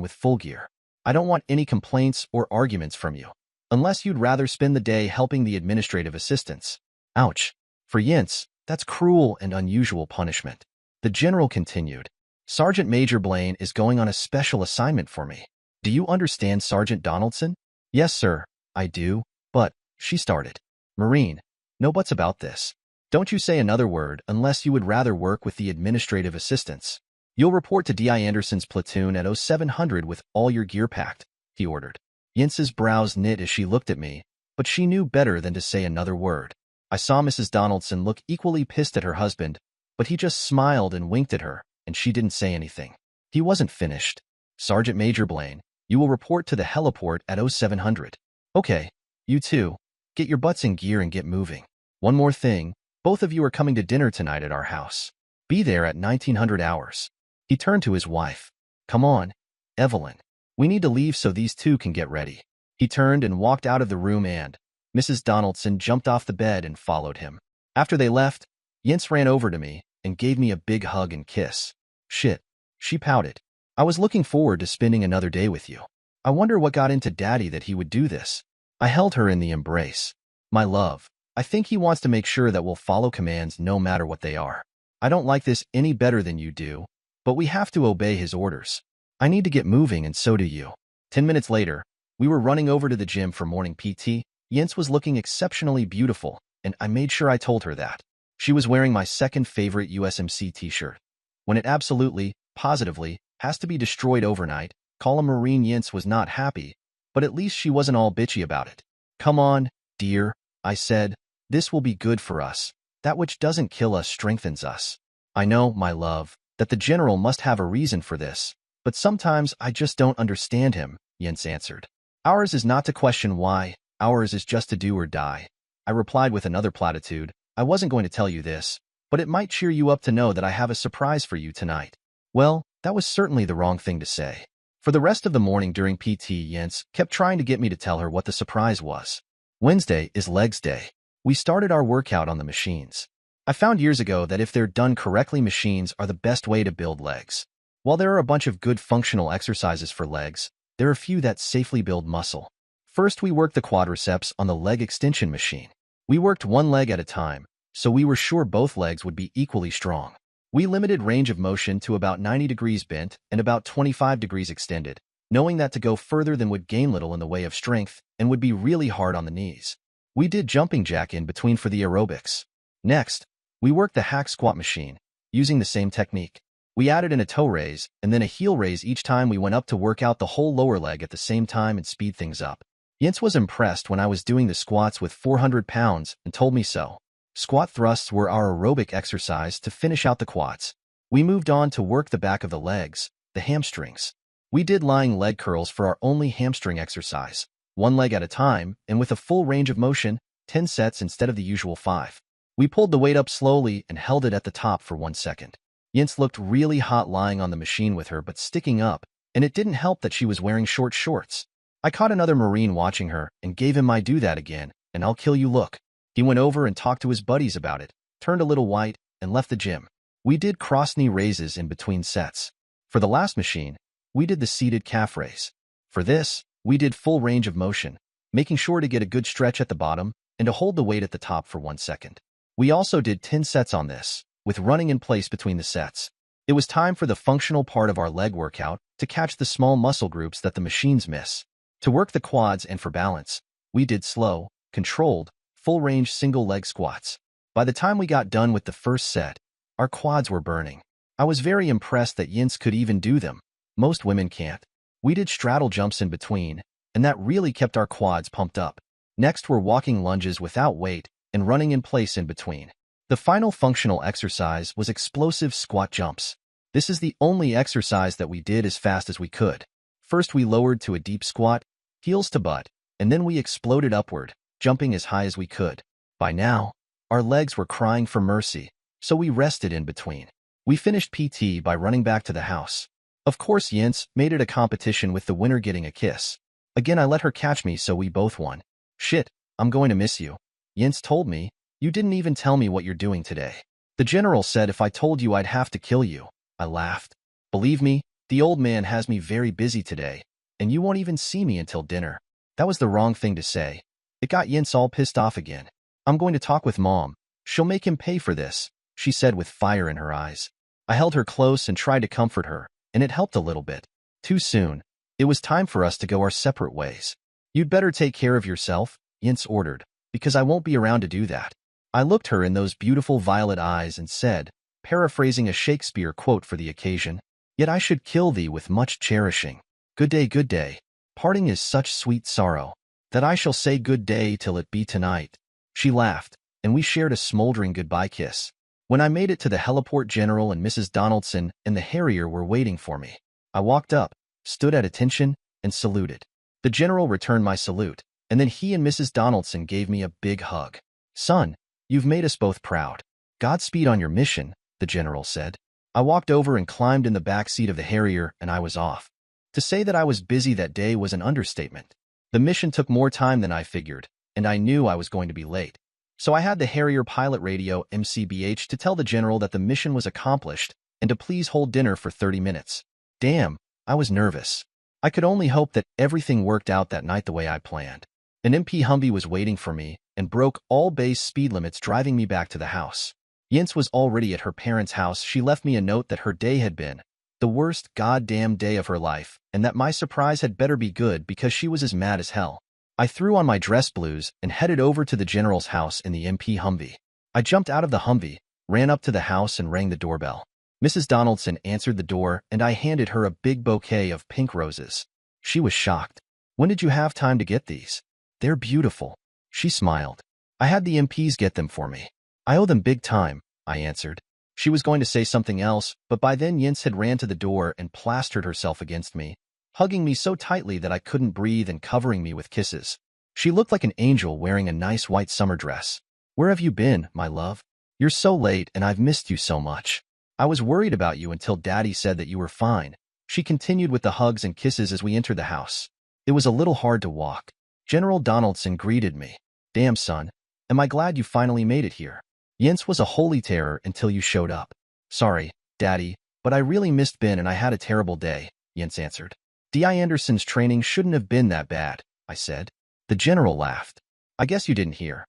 S1: with full gear. I don't want any complaints or arguments from you, unless you'd rather spend the day helping the administrative assistants. Ouch. For Yince, that's cruel and unusual punishment. The general continued. Sergeant Major Blaine is going on a special assignment for me. Do you understand, Sergeant Donaldson? Yes, sir, I do, but, she started. Marine, no buts about this. Don't you say another word unless you would rather work with the administrative assistants. You'll report to D.I. Anderson's platoon at 0700 with all your gear packed, he ordered. Yince's brows knit as she looked at me, but she knew better than to say another word. I saw Mrs. Donaldson look equally pissed at her husband, but he just smiled and winked at her, and she didn't say anything. He wasn't finished. Sergeant Major Blaine, you will report to the heliport at 0700. Okay, you two, get your butts in gear and get moving. One more thing, both of you are coming to dinner tonight at our house. Be there at 1900 hours. He turned to his wife. Come on, Evelyn. We need to leave so these two can get ready. He turned and walked out of the room and Mrs. Donaldson jumped off the bed and followed him. After they left, Yince ran over to me and gave me a big hug and kiss. Shit, she pouted. I was looking forward to spending another day with you. I wonder what got into Daddy that he would do this. I held her in the embrace. My love, I think he wants to make sure that we'll follow commands no matter what they are. I don't like this any better than you do, but we have to obey his orders. I need to get moving and so do you. 10 minutes later, we were running over to the gym for morning PT. Yince was looking exceptionally beautiful, and I made sure I told her that. She was wearing my second favorite USMC t-shirt. When it absolutely, positively, has to be destroyed overnight, call a Marine. Yince was not happy, but at least she wasn't all bitchy about it. Come on, dear, I said. This will be good for us. That which doesn't kill us strengthens us. I know, my love, that the general must have a reason for this, but sometimes I just don't understand him, Yince answered. Ours is not to question why, ours is just to do or die. I replied with another platitude. I wasn't going to tell you this, but it might cheer you up to know that I have a surprise for you tonight. Well, that was certainly the wrong thing to say. For the rest of the morning during PT, Yince kept trying to get me to tell her what the surprise was. Wednesday is legs day. We started our workout on the machines. I found years ago that if they're done correctly, machines are the best way to build legs. While there are a bunch of good functional exercises for legs, there are a few that safely build muscle. First, we worked the quadriceps on the leg extension machine. We worked one leg at a time, so we were sure both legs would be equally strong. We limited range of motion to about 90 degrees bent and about 25 degrees extended, knowing that to go further than would gain little in the way of strength and would be really hard on the knees. We did jumping jack in between for the aerobics. Next, we worked the hack squat machine, using the same technique. We added in a toe raise and then a heel raise each time we went up to work out the whole lower leg at the same time and speed things up. Yince was impressed when I was doing the squats with 400 pounds and told me so. Squat thrusts were our aerobic exercise to finish out the quads. We moved on to work the back of the legs, the hamstrings. We did lying leg curls for our only hamstring exercise, one leg at a time and with a full range of motion, 10 sets instead of the usual 5. We pulled the weight up slowly and held it at the top for 1 second. Yince looked really hot lying on the machine with her but sticking up, and it didn't help that she was wearing short shorts. I caught another Marine watching her and gave him my do that again, and I'll kill you look. He went over and talked to his buddies about it, turned a little white, and left the gym. We did cross-knee raises in between sets. For the last machine, we did the seated calf raise. For this, we did full range of motion, making sure to get a good stretch at the bottom and to hold the weight at the top for 1 second. We also did 10 sets on this, with running in place between the sets. It was time for the functional part of our leg workout to catch the small muscle groups that the machines miss. To work the quads and for balance, we did slow, controlled, full-range single-leg squats. By the time we got done with the first set, our quads were burning. I was very impressed that Yinz could even do them. Most women can't. We did straddle jumps in between, and that really kept our quads pumped up. Next were walking lunges without weight and running in place in between. The final functional exercise was explosive squat jumps. This is the only exercise that we did as fast as we could. First we lowered to a deep squat, heels to butt, and then we exploded upward, jumping as high as we could. By now, our legs were crying for mercy, so we rested in between. We finished PT by running back to the house. Of course, Yinz made it a competition with the winner getting a kiss. Again, I let her catch me, so we both won. Shit, I'm going to miss you. Yinz told me, you didn't even tell me what you're doing today. The general said if I told you I'd have to kill you. I laughed. Believe me, the old man has me very busy today, and you won't even see me until dinner. That was the wrong thing to say. It got Yinz all pissed off again. I'm going to talk with Mom. She'll make him pay for this, she said with fire in her eyes. I held her close and tried to comfort her, and it helped a little bit. Too soon. It was time for us to go our separate ways. You'd better take care of yourself, Yinz ordered, because I won't be around to do that. I looked her in those beautiful violet eyes and said, paraphrasing a Shakespeare quote for the occasion, yet I should kill thee with much cherishing. Good day, good day. Parting is such sweet sorrow, that I shall say good day till it be tonight. She laughed, and we shared a smoldering goodbye kiss. When I made it to the heliport, General and Mrs. Donaldson and the Harrier were waiting for me. I walked up, stood at attention, and saluted. The General returned my salute, and then he and Mrs. Donaldson gave me a big hug. Son, you've made us both proud. Godspeed on your mission, the General said. I walked over and climbed in the back seat of the Harrier, and I was off. To say that I was busy that day was an understatement. The mission took more time than I figured, and I knew I was going to be late. So I had the Harrier pilot radio MCBH to tell the General that the mission was accomplished and to please hold dinner for 30 minutes. Damn, I was nervous. I could only hope that everything worked out that night the way I planned. An MP Humvee was waiting for me and broke all base speed limits, driving me back to the house. Yinz was already at her parents' house. She left me a note that her day had been the worst goddamn day of her life and that my surprise had better be good because she was as mad as hell. I threw on my dress blues and headed over to the General's house in the MP Humvee. I jumped out of the Humvee, ran up to the house and rang the doorbell. Mrs. Donaldson answered the door and I handed her a big bouquet of pink roses. She was shocked. When did you have time to get these? They're beautiful. She smiled. I had the MPs get them for me. I owe them big time, I answered. She was going to say something else, but by then Yinz had ran to the door and plastered herself against me, hugging me so tightly that I couldn't breathe and covering me with kisses. She looked like an angel wearing a nice white summer dress. Where have you been, my love? You're so late and I've missed you so much. I was worried about you until Daddy said that you were fine. She continued with the hugs and kisses as we entered the house. It was a little hard to walk. General Donaldson greeted me. Damn, son. Am I glad you finally made it here. Yinz was a holy terror until you showed up. Sorry, Daddy, but I really missed Ben and I had a terrible day, Yinz answered. D.I. Anderson's training shouldn't have been that bad, I said. The General laughed. I guess you didn't hear.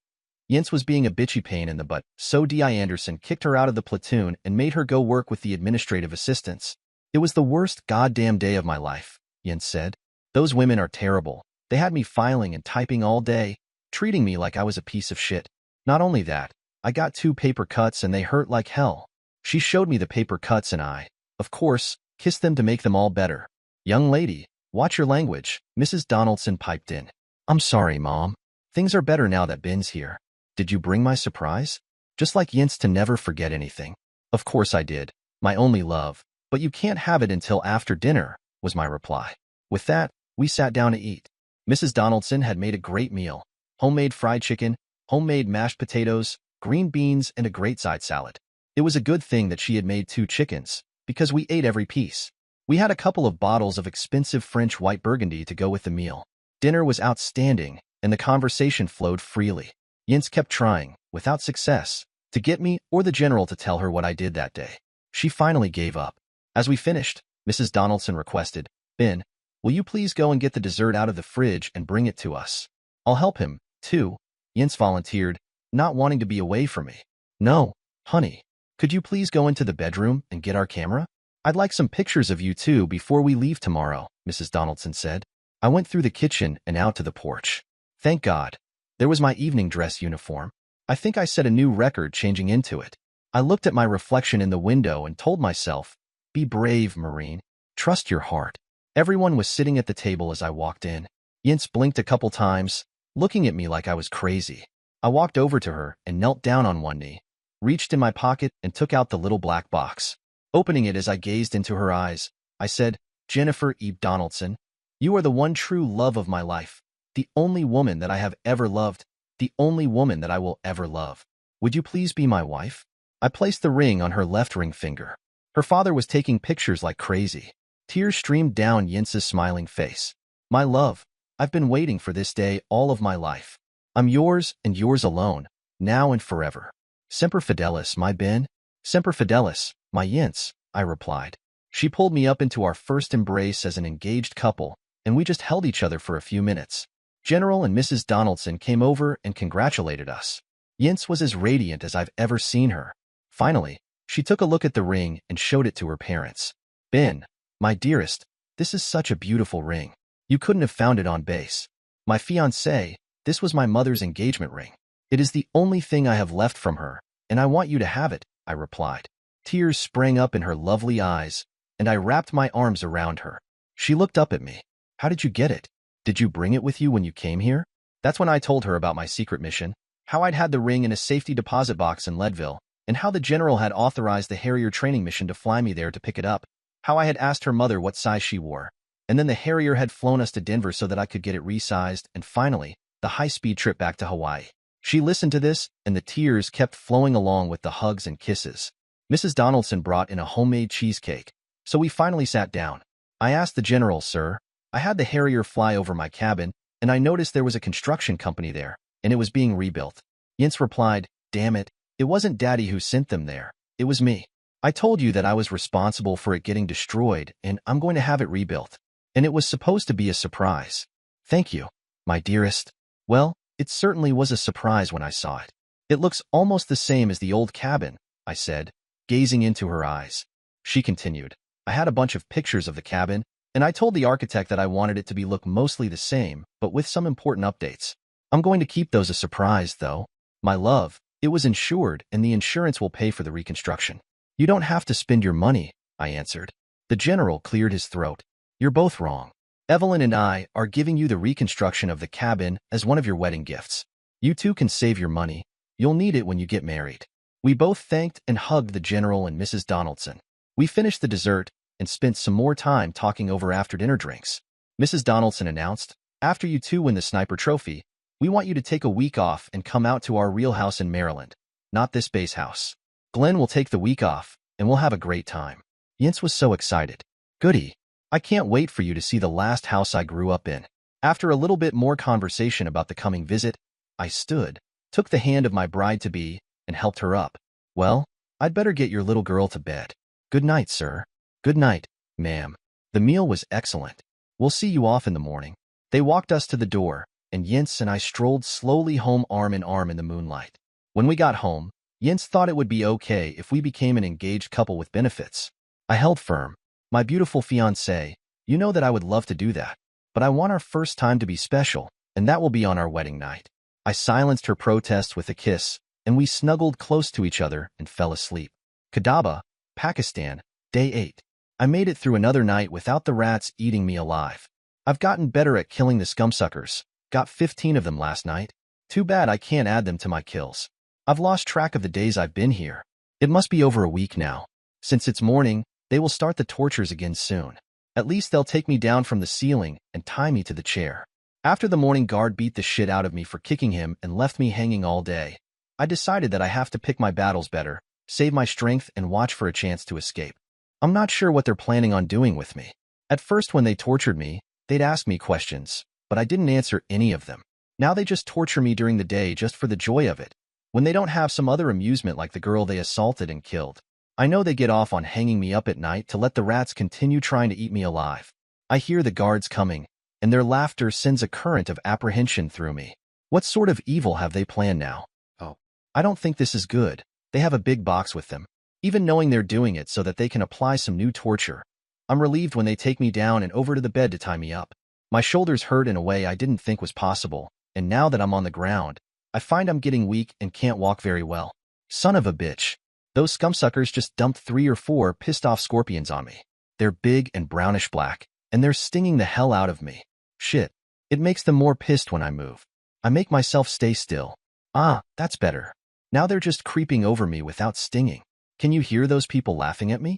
S1: Yinz was being a bitchy pain in the butt, so D.I. Anderson kicked her out of the platoon and made her go work with the administrative assistants. It was the worst goddamn day of my life, Yinz said. Those women are terrible. They had me filing and typing all day, treating me like I was a piece of shit. Not only that, I got 2 paper cuts and they hurt like hell. She showed me the paper cuts and I, of course, kissed them to make them all better. Young lady, watch your language, Mrs. Donaldson piped in. I'm sorry, Mom. Things are better now that Ben's here. Did you bring my surprise? Just like Yinz to never forget anything. Of course I did, my only love, but you can't have it until after dinner, was my reply. With that, we sat down to eat. Mrs. Donaldson had made a great meal. Homemade fried chicken, homemade mashed potatoes, green beans, and a great side salad. It was a good thing that she had made 2 chickens, because we ate every piece. We had a couple of bottles of expensive French white burgundy to go with the meal. Dinner was outstanding, and the conversation flowed freely. Yinz kept trying, without success, to get me or the General to tell her what I did that day. She finally gave up. As we finished, Mrs. Donaldson requested, Ben, will you please go and get the dessert out of the fridge and bring it to us? I'll help him, too, Yinz volunteered, not wanting to be away from me. No, honey. Could you please go into the bedroom and get our camera? I'd like some pictures of you too before we leave tomorrow, Mrs. Donaldson said. I went through the kitchen and out to the porch. Thank God. There was my evening dress uniform. I think I set a new record changing into it. I looked at my reflection in the window and told myself, be brave, Marine. Trust your heart. Everyone was sitting at the table as I walked in. Yince blinked a couple times, looking at me like I was crazy. I walked over to her and knelt down on one knee, reached in my pocket and took out the little black box. Opening it as I gazed into her eyes, I said, Jennifer E. Donaldson, you are the one true love of my life, the only woman that I have ever loved, the only woman that I will ever love. Would you please be my wife? I placed the ring on her left ring finger. Her father was taking pictures like crazy. Tears streamed down Yince's smiling face. My love, I've been waiting for this day all of my life. I'm yours and yours alone, now and forever. Semper Fidelis, my Ben. Semper Fidelis, my Yince, I replied. She pulled me up into our first embrace as an engaged couple, and we just held each other for a few minutes. General and Mrs. Donaldson came over and congratulated us. Yince was as radiant as I've ever seen her. Finally, she took a look at the ring and showed it to her parents. Ben, my dearest, this is such a beautiful ring. You couldn't have found it on base. My fiancé, this was my mother's engagement ring. It is the only thing I have left from her, and I want you to have it, I replied. Tears sprang up in her lovely eyes, and I wrapped my arms around her. She looked up at me. How did you get it? Did you bring it with you when you came here? That's when I told her about my secret mission, how I'd had the ring in a safety deposit box in Leadville, and how the general had authorized the Harrier training mission to fly me there to pick it up, how I had asked her mother what size she wore, and then the Harrier had flown us to Denver so that I could get it resized, and finally, the high-speed trip back to Hawaii. She listened to this, and the tears kept flowing along with the hugs and kisses. Mrs. Donaldson brought in a homemade cheesecake, so we finally sat down. I asked the general, sir, I had the Harrier fly over my cabin, and I noticed there was a construction company there, and it was being rebuilt. Yince replied, damn it, it wasn't Daddy who sent them there, it was me. I told you that I was responsible for it getting destroyed, and I'm going to have it rebuilt. And it was supposed to be a surprise. Thank you, my dearest. Well, it certainly was a surprise when I saw it. It looks almost the same as the old cabin, I said, gazing into her eyes. She continued, I had a bunch of pictures of the cabin, and I told the architect that I wanted it to look mostly the same, but with some important updates. I'm going to keep those a surprise, though. My love, it was insured, and the insurance will pay for the reconstruction. You don't have to spend your money, I answered. The general cleared his throat. You're both wrong. Evelyn and I are giving you the reconstruction of the cabin as one of your wedding gifts. You two can save your money. You'll need it when you get married. We both thanked and hugged the general and Mrs. Donaldson. We finished the dessert and spent some more time talking over after-dinner drinks. Mrs. Donaldson announced, after you two win the sniper trophy, we want you to take a week off and come out to our real house in Maryland, not this base house. Glenn will take the week off, and we'll have a great time. Yince was so excited. Goody. I can't wait for you to see the last house I grew up in. After a little bit more conversation about the coming visit, I stood, took the hand of my bride-to-be, and helped her up. Well, I'd better get your little girl to bed. Good night, sir. Good night, ma'am. The meal was excellent. We'll see you off in the morning. They walked us to the door, and Yince and I strolled slowly home arm in arm in the moonlight. When we got home, Yince thought it would be okay if we became an engaged couple with benefits. I held firm. My beautiful fiancé, you know that I would love to do that, but I want our first time to be special, and that will be on our wedding night. I silenced her protests with a kiss, and we snuggled close to each other and fell asleep. Kadaba, Pakistan, Day 8. I made it through another night without the rats eating me alive. I've gotten better at killing the scumsuckers. Got 15 of them last night. Too bad I can't add them to my kills. I've lost track of the days I've been here. It must be over a week now. Since it's morning, they will start the tortures again soon. At least they'll take me down from the ceiling and tie me to the chair. After the morning guard beat the shit out of me for kicking him and left me hanging all day, I decided that I have to pick my battles better, save my strength, and watch for a chance to escape. I'm not sure what they're planning on doing with me. At first, when they tortured me, they'd ask me questions, but I didn't answer any of them. Now they just torture me during the day just for the joy of it, when they don't have some other amusement like the girl they assaulted and killed. I know they get off on hanging me up at night to let the rats continue trying to eat me alive. I hear the guards coming, and their laughter sends a current of apprehension through me. What sort of evil have they planned now? Oh, I don't think this is good. They have a big box with them. even knowing they're doing it so that they can apply some new torture. I'm relieved when they take me down and over to the bed to tie me up. My shoulders hurt in a way I didn't think was possible, and now that I'm on the ground, I find I'm getting weak and can't walk very well. Son of a bitch. Those scumsuckers just dumped 3 or 4 pissed-off scorpions on me. They're big and brownish-black, and they're stinging the hell out of me. Shit. It makes them more pissed when I move. I make myself stay still. Ah, that's better. Now they're just creeping over me without stinging. Can you hear those people laughing at me?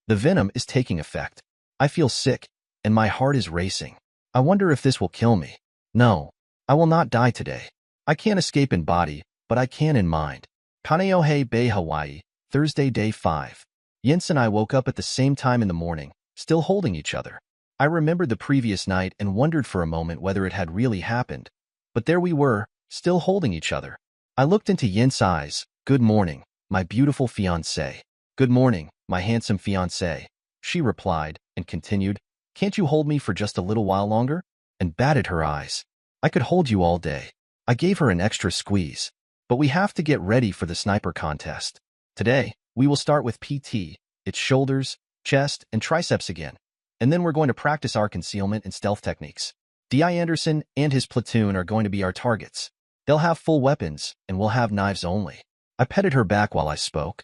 S1: The venom is taking effect. I feel sick, and my heart is racing. I wonder if this will kill me. No, I will not die today. I can't escape in body, but I can in mind. Kaneohe Bay, Hawaii, Thursday, day 5. Jens and I woke up at the same time in the morning, still holding each other. I remembered the previous night and wondered for a moment whether it had really happened. But there we were, still holding each other. I looked into Jens' eyes. Good morning, my beautiful fiancé. Good morning, my handsome fiancé. She replied, and continued, can't you hold me for just a little while longer? And batted her eyes. I could hold you all day. I gave her an extra squeeze. But we have to get ready for the sniper contest. Today, we will start with PT, its shoulders, chest, and triceps again. And then we're going to practice our concealment and stealth techniques. D.I. Anderson and his platoon are going to be our targets. They'll have full weapons, and we'll have knives only. I petted her back while I spoke.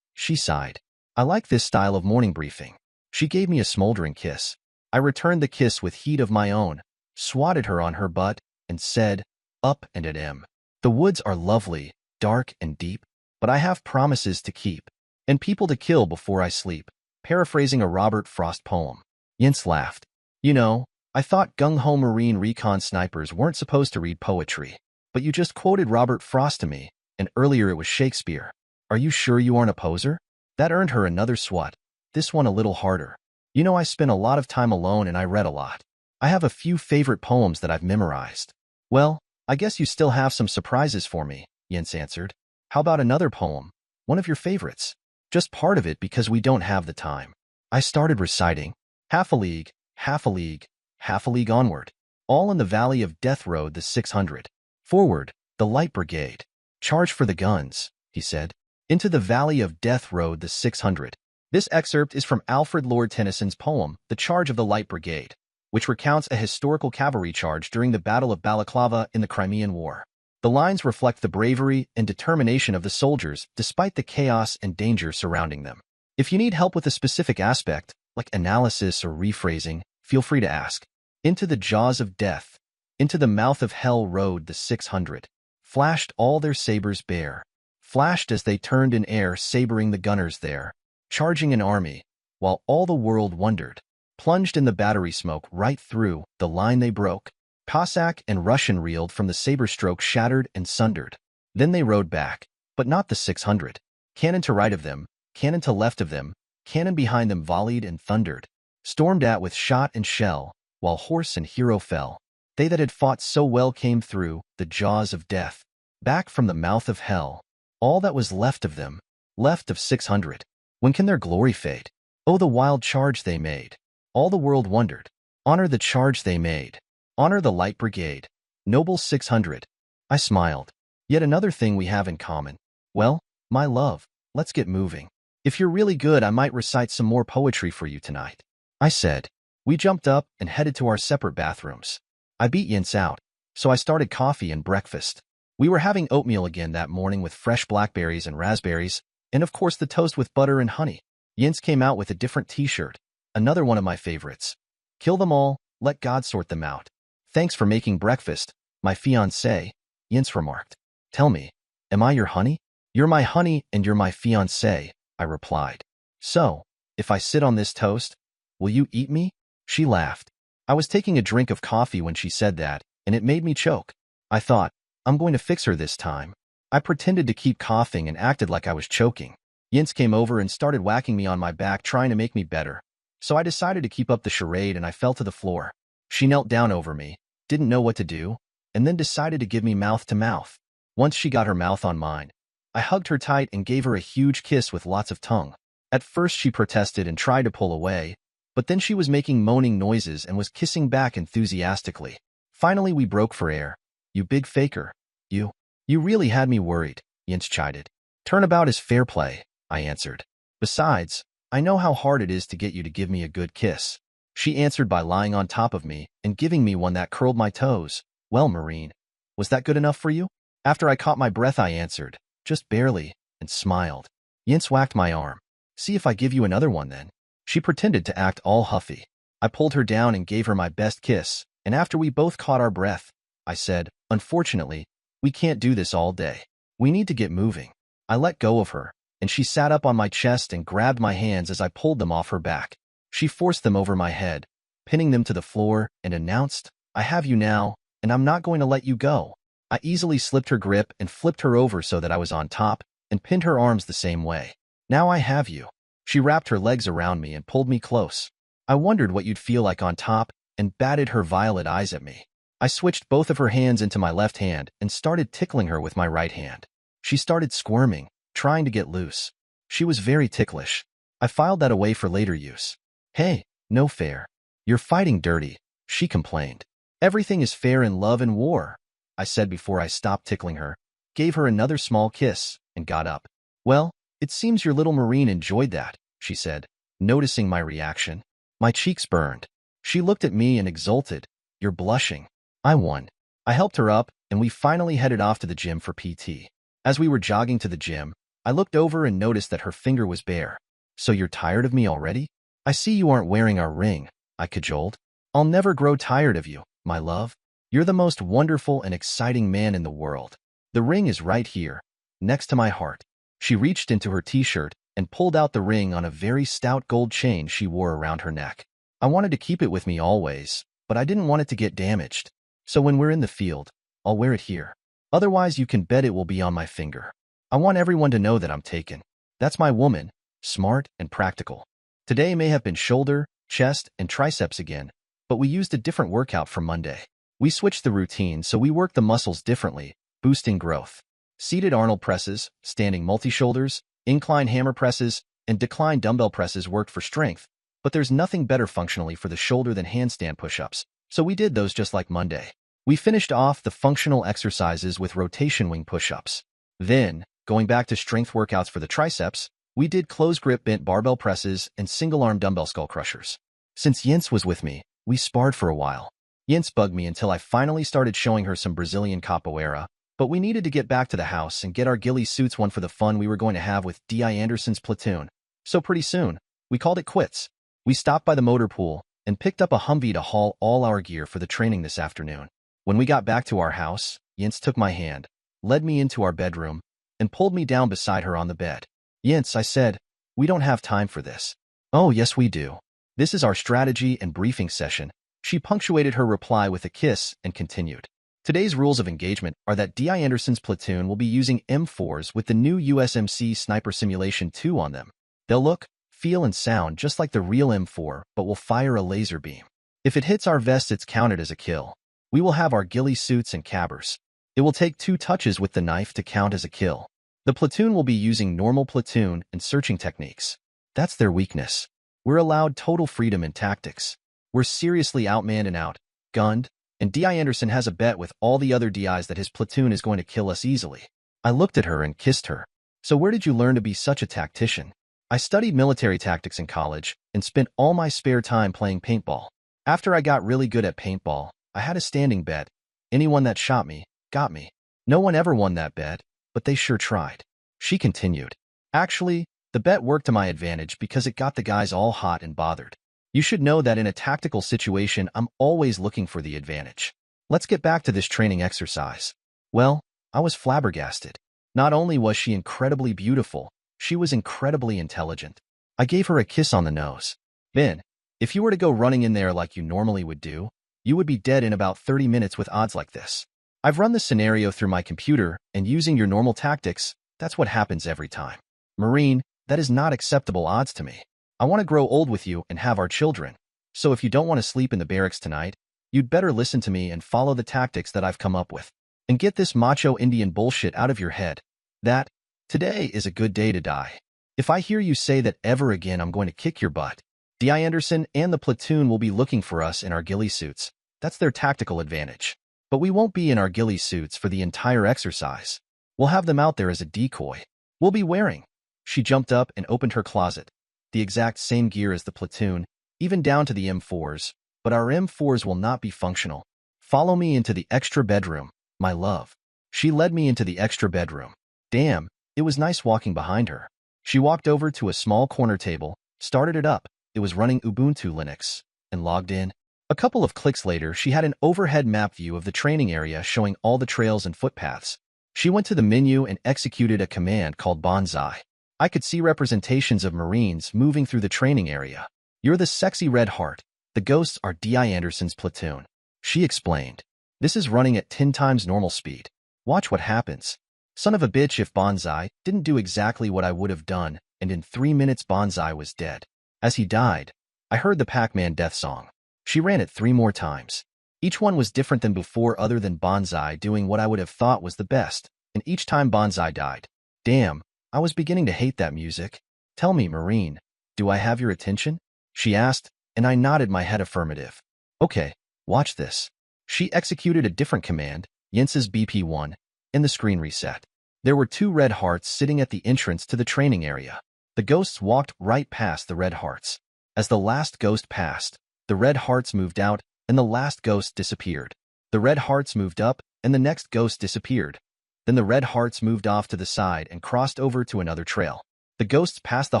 S1: She sighed. I like this style of morning briefing. She gave me a smoldering kiss. I returned the kiss with heat of my own, swatted her on her butt, and said, up and at 'em. The woods are lovely, dark and deep, but I have promises to keep, and people to kill before I sleep. Paraphrasing a Robert Frost poem. Jens laughed. You know, I thought gung-ho Marine recon snipers weren't supposed to read poetry, but you just quoted Robert Frost to me, and earlier it was Shakespeare. Are you sure you aren't a poser? That earned her another swat, this one a little harder. You know I spent a lot of time alone and I read a lot. I have a few favorite poems that I've memorized. Well, I guess you still have some surprises for me, Jens answered. How about another poem? One of your favorites? Just part of it because we don't have the time. I started reciting, half a league, half a league, half a league onward. All in the valley of death rode the 600. Forward, the light brigade. Charge for the guns, he said. Into the valley of death rode the 600. This excerpt is from Alfred Lord Tennyson's poem, The Charge of the Light Brigade, which recounts a historical cavalry charge during the Battle of Balaclava in the Crimean War. The lines reflect the bravery and determination of the soldiers despite the chaos and danger surrounding them. If you need help with a specific aspect, like analysis or rephrasing, feel free to ask. Into the jaws of death, into the mouth of hell rode the 600. Flashed all their sabers bare. Flashed as they turned in air, sabering the gunners there. Charging an army, while all the world wondered. Plunged in the battery smoke right through, the line they broke. Cossack and Russian reeled from the saber stroke, shattered and sundered. Then they rode back, but not the 600. Cannon to right of them, cannon to left of them, cannon behind them volleyed and thundered. Stormed at with shot and shell, while horse and hero fell. They that had fought so well came through the jaws of death, back from the mouth of hell. All that was left of them, left of 600. When can their glory fade? Oh, the wild charge they made. All the world wondered. Honor the charge they made. Honor the Light Brigade. Noble 600. I smiled. Yet another thing we have in common. Well, my love, let's get moving. If you're really good, I might recite some more poetry for you tonight. I said. We jumped up and headed to our separate bathrooms. I beat Jens out, so I started coffee and breakfast. We were having oatmeal again that morning with fresh blackberries and raspberries, and of course the toast with butter and honey. Jens came out with a different t-shirt, another one of my favorites. Kill them all, let God sort them out. Thanks for making breakfast, my fiancé, Jens remarked. Tell me, am I your honey? You're my honey and you're my fiancé, I replied. So, if I sit on this toast, will you eat me? She laughed. I was taking a drink of coffee when she said that, and it made me choke. I thought, I'm going to fix her this time. I pretended to keep coughing and acted like I was choking. Jens came over and started whacking me on my back, trying to make me better. So I decided to keep up the charade and I fell to the floor. She knelt down over me, didn't know what to do, and then decided to give me mouth to mouth. Once she got her mouth on mine, I hugged her tight and gave her a huge kiss with lots of tongue. At first she protested and tried to pull away, but then she was making moaning noises and was kissing back enthusiastically. Finally we broke for air. You big faker. You really had me worried, Jens chided. Turnabout is fair play. I answered. Besides, I know how hard it is to get you to give me a good kiss. She answered by lying on top of me and giving me one that curled my toes. Well, Marine, was that good enough for you? After I caught my breath, I answered, just barely, and smiled. Yince whacked my arm. See if I give you another one then. She pretended to act all huffy. I pulled her down and gave her my best kiss, and after we both caught our breath, I said, unfortunately, we can't do this all day. We need to get moving. I let go of her, and she sat up on my chest and grabbed my hands as I pulled them off her back. She forced them over my head, pinning them to the floor, and announced, I have you now, and I'm not going to let you go. I easily slipped her grip and flipped her over so that I was on top, and pinned her arms the same way. Now I have you. She wrapped her legs around me and pulled me close. I wondered what you'd feel like on top, and batted her violet eyes at me. I switched both of her hands into my left hand and started tickling her with my right hand. She started squirming, trying to get loose. She was very ticklish. I filed that away for later use. Hey, no fair. You're fighting dirty, she complained. Everything is fair in love and war, I said before I stopped tickling her, gave her another small kiss, and got up. Well, it seems your little Marine enjoyed that, she said, noticing my reaction. My cheeks burned. She looked at me and exulted. You're blushing. I won. I helped her up, and we finally headed off to the gym for PT. As we were jogging to the gym, I looked over and noticed that her finger was bare. So you're tired of me already? I see you aren't wearing our ring, I cajoled. I'll never grow tired of you, my love. You're the most wonderful and exciting man in the world. The ring is right here, next to my heart. She reached into her t-shirt and pulled out the ring on a very stout gold chain she wore around her neck. I wanted to keep it with me always, but I didn't want it to get damaged. So when we're in the field, I'll wear it here. Otherwise, you can bet it will be on my finger. I want everyone to know that I'm taken. That's my woman, smart and practical. Today may have been shoulder, chest, and triceps again, but we used a different workout from Monday. We switched the routine so we worked the muscles differently, boosting growth. Seated Arnold presses, standing multi-shoulders, incline hammer presses, and decline dumbbell presses worked for strength, but there's nothing better functionally for the shoulder than handstand push-ups, so we did those just like Monday. We finished off the functional exercises with rotation wing push-ups. Then, going back to strength workouts for the triceps, we did close-grip bent barbell presses and single-arm dumbbell skull crushers. Since Yince was with me, we sparred for a while. Yince bugged me until I finally started showing her some Brazilian capoeira, but we needed to get back to the house and get our ghillie suits one for the fun we were going to have with D.I. Anderson's platoon. So pretty soon, we called it quits. We stopped by the motor pool and picked up a Humvee to haul all our gear for the training this afternoon. When we got back to our house, Yince took my hand, led me into our bedroom, and pulled me down beside her on the bed. Yince, I said, we don't have time for this. Oh, yes, we do. This is our strategy and briefing session. She punctuated her reply with a kiss and continued. Today's rules of engagement are that D.I. Anderson's platoon will be using M4s with the new USMC Sniper Simulation 2 on them. They'll look, feel, and sound just like the real M4, but will fire a laser beam. If it hits our vest, it's counted as a kill. We will have our ghillie suits and cabbers. It will take 2 touches with the knife to count as a kill. The platoon will be using normal platoon and searching techniques. That's their weakness. We're allowed total freedom in tactics. We're seriously outmanned and outgunned, and D.I. Anderson has a bet with all the other DIs that his platoon is going to kill us easily. I looked at her and kissed her. So where did you learn to be such a tactician? I studied military tactics in college and spent all my spare time playing paintball. After I got really good at paintball, I had a standing bet. Anyone that shot me, got me. No one ever won that bet, but they sure tried. She continued. Actually, the bet worked to my advantage because it got the guys all hot and bothered. You should know that in a tactical situation, I'm always looking for the advantage. Let's get back to this training exercise. Well, I was flabbergasted. Not only was she incredibly beautiful, she was incredibly intelligent. I gave her a kiss on the nose. Ben, if you were to go running in there like you normally would do, you would be dead in about 30 minutes with odds like this. I've run this scenario through my computer, and using your normal tactics, that's what happens every time. Marine, that is not acceptable odds to me. I want to grow old with you and have our children. So if you don't want to sleep in the barracks tonight, you'd better listen to me and follow the tactics that I've come up with. And get this macho Indian bullshit out of your head. That, today is a good day to die. If I hear you say that ever again, I'm going to kick your butt. D.I. Anderson and the platoon will be looking for us in our ghillie suits. That's their tactical advantage. But we won't be in our ghillie suits for the entire exercise. We'll have them out there as a decoy. We'll be wearing She jumped up and opened her closet. The exact same gear as the platoon, even down to the M4s, but our M4s will not be functional. Follow me into the extra bedroom, my love. She led me into the extra bedroom. Damn, it was nice walking behind her. She walked over to a small corner table, started it up. It was running Ubuntu Linux, and logged in. A couple of clicks later, she had an overhead map view of the training area showing all the trails and footpaths. She went to the menu and executed a command called Bonsai. I could see representations of Marines moving through the training area. You're the sexy red heart. The ghosts are D.I. Anderson's platoon. She explained. This is running at 10 times normal speed. Watch what happens. Son of a bitch, if Bonsai didn't do exactly what I would have done, and in 3 minutes Bonsai was dead. As he died, I heard the Pac-Man death song. She ran it 3 more times. Each one was different than before other than Bonsai doing what I would have thought was the best, and each time Bonsai died. Damn, I was beginning to hate that music. Tell me, Marine, do I have your attention? She asked, and I nodded my head affirmative. Okay, watch this. She executed a different command, Jens's BP1, and the screen reset. There were 2 red hearts sitting at the entrance to the training area. The ghosts walked right past the red hearts. As the last ghost passed, the red hearts moved out, and the last ghost disappeared. The red hearts moved up, and the next ghost disappeared. Then the red hearts moved off to the side and crossed over to another trail. The ghosts passed the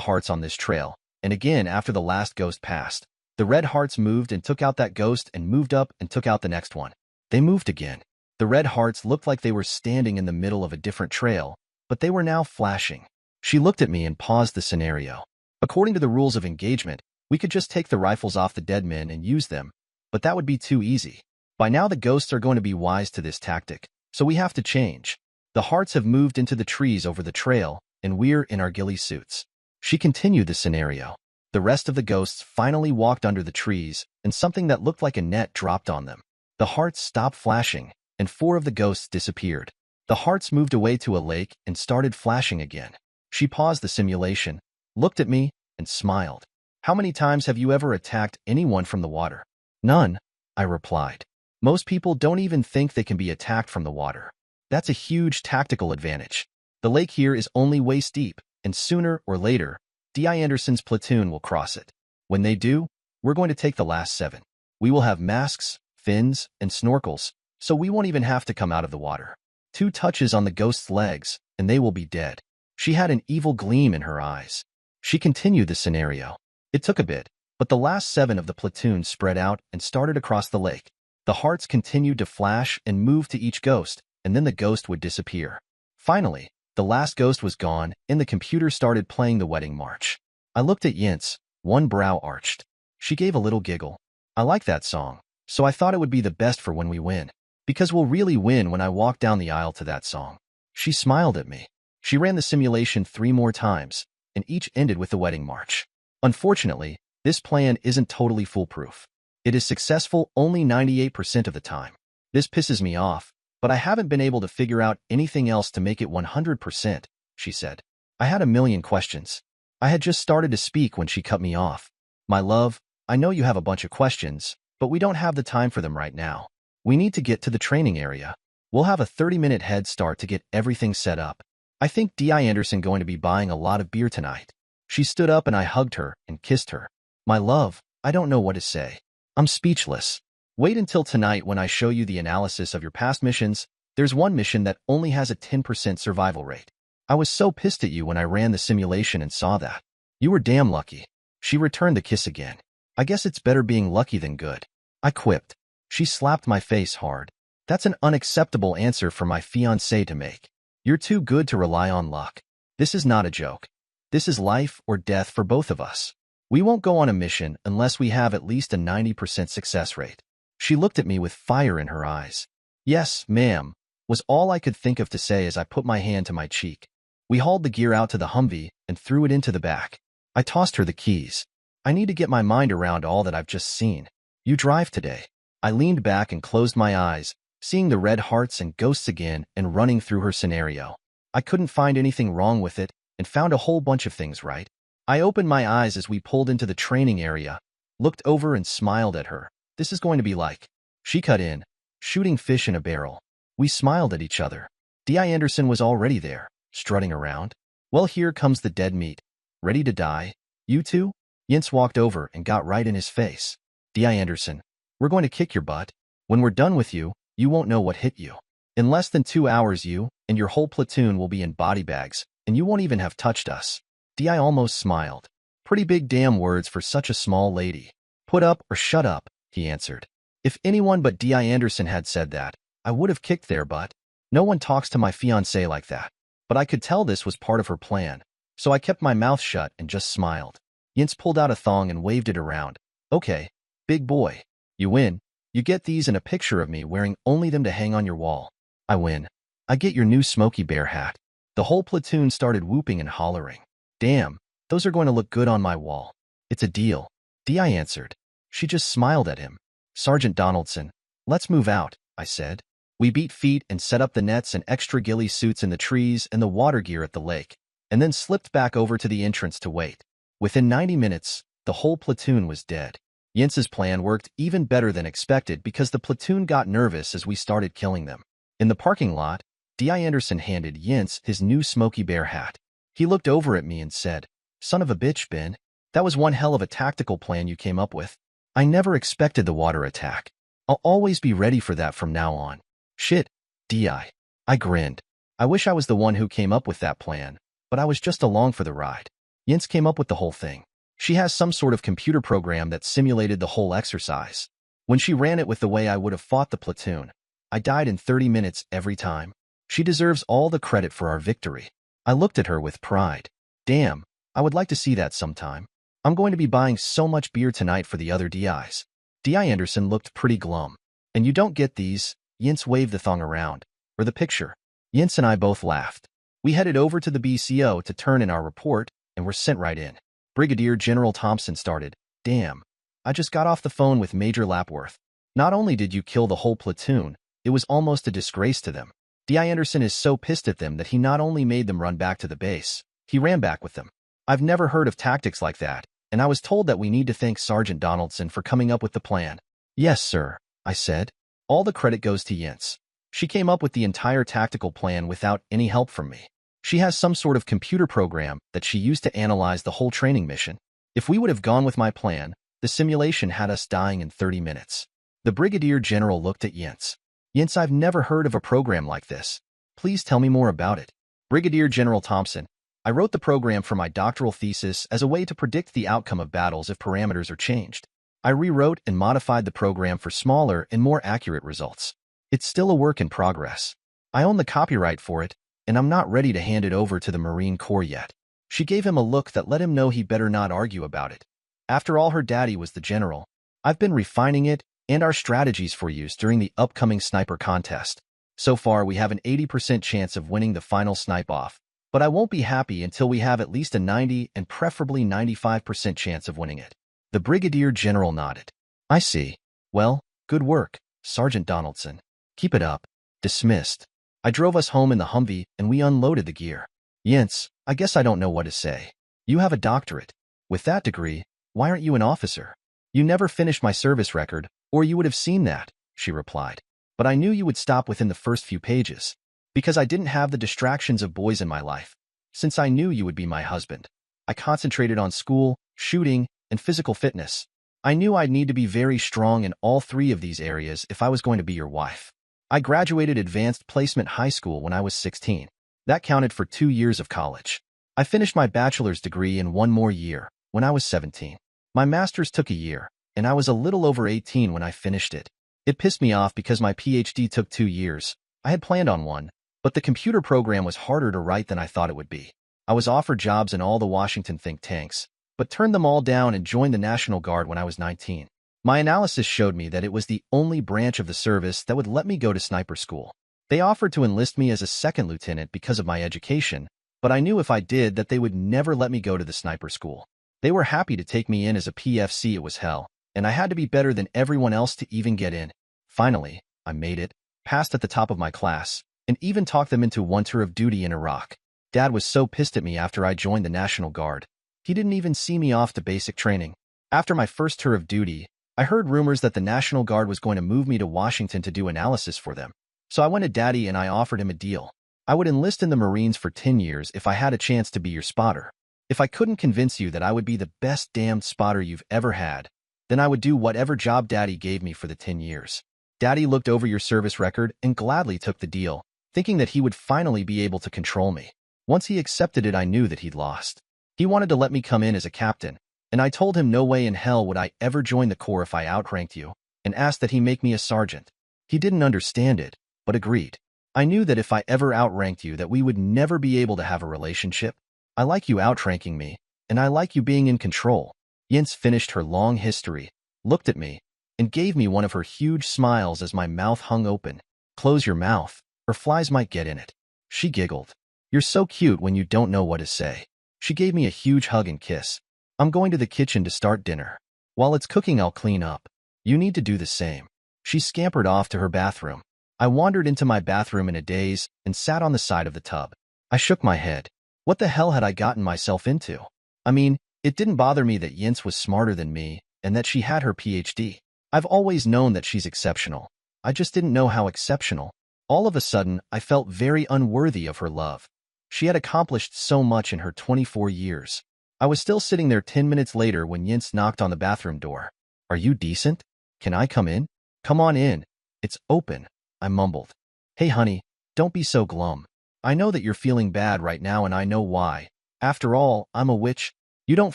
S1: hearts on this trail, and again after the last ghost passed, the red hearts moved and took out that ghost and moved up and took out the next one. They moved again. The red hearts looked like they were standing in the middle of a different trail, but they were now flashing. She looked at me and paused the scenario. According to the rules of engagement, we could just take the rifles off the dead men and use them, but that would be too easy. By now the ghosts are going to be wise to this tactic, so we have to change. The hearts have moved into the trees over the trail, and we're in our ghillie suits. She continued the scenario. The rest of the ghosts finally walked under the trees, and something that looked like a net dropped on them. The hearts stopped flashing, and 4 of the ghosts disappeared. The hearts moved away to a lake and started flashing again. She paused the simulation, looked at me, and smiled. How many times have you ever attacked anyone from the water? None, I replied. Most people don't even think they can be attacked from the water. That's a huge tactical advantage. The lake here is only waist deep, and sooner or later, D.I. Anderson's platoon will cross it. When they do, we're going to take the last 7. We will have masks, fins, and snorkels, so we won't even have to come out of the water. 2 touches on the ghost's legs, and they will be dead. She had an evil gleam in her eyes. She continued the scenario. It took a bit, but the last 7 of the platoon spread out and started across the lake. The hearts continued to flash and move to each ghost, and then the ghost would disappear. Finally, the last ghost was gone, and the computer started playing the wedding march. I looked at Jens, one brow arched. She gave a little giggle. I like that song, so I thought it would be the best for when we win. Because we'll really win when I walk down the aisle to that song. She smiled at me. She ran the simulation 3 more times, and each ended with the wedding march. Unfortunately, this plan isn't totally foolproof. It is successful only 98% of the time. This pisses me off, but I haven't been able to figure out anything else to make it 100%, she said. I had a million questions. I had just started to speak when she cut me off. My love, I know you have a bunch of questions, but we don't have the time for them right now. We need to get to the training area. We'll have a 30-minute head start to get everything set up. I think D.I. Anderson going to be buying a lot of beer tonight. She stood up and I hugged her and kissed her. My love, I don't know what to say. I'm speechless. Wait until tonight when I show you the analysis of your past missions. There's one mission that only has a 10% survival rate. I was so pissed at you when I ran the simulation and saw that. You were damn lucky. She returned the kiss again. I guess it's better being lucky than good. I quipped. She slapped my face hard. That's an unacceptable answer for my fiancé to make. You're too good to rely on luck. This is not a joke. This is life or death for both of us. We won't go on a mission unless we have at least a 90% success rate. She looked at me with fire in her eyes. Yes, ma'am, was all I could think of to say as I put my hand to my cheek. We hauled the gear out to the Humvee and threw it into the back. I tossed her the keys. I need to get my mind around all that I've just seen. You drive today. I leaned back and closed my eyes, seeing the red hearts and ghosts again and running through her scenario. I couldn't find anything wrong with it and found a whole bunch of things right. I opened my eyes as we pulled into the training area, looked over and smiled at her. This is going to be like. She cut in, shooting fish in a barrel. We smiled at each other. D.I. Anderson was already there, strutting around. Well, here comes the dead meat. Ready to die? You two? Yince walked over and got right in his face. D.I. Anderson, we're going to kick your butt. When we're done with you, you won't know what hit you. In less than 2 hours you and your whole platoon will be in body bags, and you won't even have touched us. D.I. almost smiled. Pretty big damn words for such a small lady. Put up or shut up, he answered. If anyone but D.I. Anderson had said that, I would have kicked their butt. No one talks to my fiancée like that. But I could tell this was part of her plan, so I kept my mouth shut and just smiled. Yince pulled out a thong and waved it around. Okay, big boy. You win. You get these and a picture of me wearing only them to hang on your wall. I win. I get your new Smokey Bear hat. The whole platoon started whooping and hollering. Damn, those are going to look good on my wall. It's a deal. D.I. answered. She just smiled at him. Sergeant Donaldson, let's move out, I said. We beat feet and set up the nets and extra ghillie suits in the trees and the water gear at the lake, and then slipped back over to the entrance to wait. Within 90 minutes, the whole platoon was dead. Yince's plan worked even better than expected because the platoon got nervous as we started killing them. In the parking lot, D.I. Anderson handed Yince his new Smokey Bear hat. He looked over at me and said, Son of a bitch, Ben. That was one hell of a tactical plan you came up with. I never expected the water attack. I'll always be ready for that from now on. Shit, D.I. I grinned. I wish I was the one who came up with that plan, but I was just along for the ride. Yince came up with the whole thing. She has some sort of computer program that simulated the whole exercise. When she ran it with the way I would have fought the platoon, I died in 30 minutes every time. She deserves all the credit for our victory. I looked at her with pride. Damn, I would like to see that sometime. I'm going to be buying so much beer tonight for the other D.I.s. D.I. Anderson looked pretty glum. And you don't get these, Yince waved the thong around, or the picture. Yince and I both laughed. We headed over to the BCO to turn in our report, and were sent right in. Brigadier General Thompson started. Damn, I just got off the phone with Major Lapworth. Not only did you kill the whole platoon, it was almost a disgrace to them. D.I. Anderson is so pissed at them that he not only made them run back to the base, he ran back with them. I've never heard of tactics like that, and I was told that we need to thank Sergeant Donaldson for coming up with the plan. Yes, sir, I said. All the credit goes to Yince. She came up with the entire tactical plan without any help from me. She has some sort of computer program that she used to analyze the whole training mission. If we would have gone with my plan, the simulation had us dying in 30 minutes. The Brigadier General looked at Yince. Yince, I've never heard of a program like this. Please tell me more about it. Brigadier General Thompson, I wrote the program for my doctoral thesis as a way to predict the outcome of battles if parameters are changed. I rewrote and modified the program for smaller and more accurate results. It's still a work in progress. I own the copyright for it, and I'm not ready to hand it over to the Marine Corps yet. She gave him a look that let him know he better not argue about it. After all, her daddy was the general. I've been refining it and our strategies for use during the upcoming sniper contest. So far, we have an 80% chance of winning the final snipe-off, but I won't be happy until we have at least a 90 and preferably 95% chance of winning it. The Brigadier General nodded. I see. Well, good work, Sergeant Donaldson. Keep it up. Dismissed. I drove us home in the Humvee and we unloaded the gear. Yince, I guess I don't know what to say. You have a doctorate. With that degree, why aren't you an officer? You never finished my service record, or you would have seen that, she replied. But I knew you would stop within the first few pages, because I didn't have the distractions of boys in my life. Since I knew you would be my husband, I concentrated on school, shooting, and physical fitness. I knew I'd need to be very strong in all three of these areas if I was going to be your wife. I graduated advanced placement high school when I was 16. That counted for 2 years of college. I finished my bachelor's degree in 1 more year, when I was 17. My master's took a year, and I was a little over 18 when I finished it. It pissed me off because my PhD took 2 years. I had planned on one, but the computer program was harder to write than I thought it would be. I was offered jobs in all the Washington think tanks, but turned them all down and joined the National Guard when I was 19. My analysis showed me that it was the only branch of the service that would let me go to sniper school. They offered to enlist me as a second lieutenant because of my education, but I knew if I did that they would never let me go to the sniper school. They were happy to take me in as a PFC. It was hell, and I had to be better than everyone else to even get in. Finally, I made it, passed at the top of my class, and even talked them into 1 tour of duty in Iraq. Dad was so pissed at me after I joined the National Guard. He didn't even see me off to basic training. After my first tour of duty, I heard rumors that the National Guard was going to move me to Washington to do analysis for them. So I went to Daddy and I offered him a deal. I would enlist in the Marines for 10 years if I had a chance to be your spotter. If I couldn't convince you that I would be the best damned spotter you've ever had, then I would do whatever job Daddy gave me for the 10 years. Daddy looked over your service record and gladly took the deal, thinking that he would finally be able to control me. Once he accepted it, I knew that he'd lost. He wanted to let me come in as a captain, and I told him no way in hell would I ever join the Corps if I outranked you, and asked that he make me a sergeant. He didn't understand it, but agreed. I knew that if I ever outranked you that we would never be able to have a relationship. I like you outranking me, and I like you being in control. Yinz finished her long history, looked at me, and gave me one of her huge smiles as my mouth hung open. Close your mouth, or flies might get in it. She giggled. You're so cute when you don't know what to say. She gave me a huge hug and kiss. I'm going to the kitchen to start dinner. While it's cooking, I'll clean up. You need to do the same. She scampered off to her bathroom. I wandered into my bathroom in a daze and sat on the side of the tub. I shook my head. What the hell had I gotten myself into? I mean, it didn't bother me that Yinz was smarter than me and that she had her PhD. I've always known that she's exceptional. I just didn't know how exceptional. All of a sudden, I felt very unworthy of her love. She had accomplished so much in her 24 years. I was still sitting there 10 minutes later when Yinz knocked on the bathroom door. Are you decent? Can I come in? Come on in. It's open, I mumbled. Hey honey, don't be so glum. I know that you're feeling bad right now and I know why. After all, I'm a witch. You don't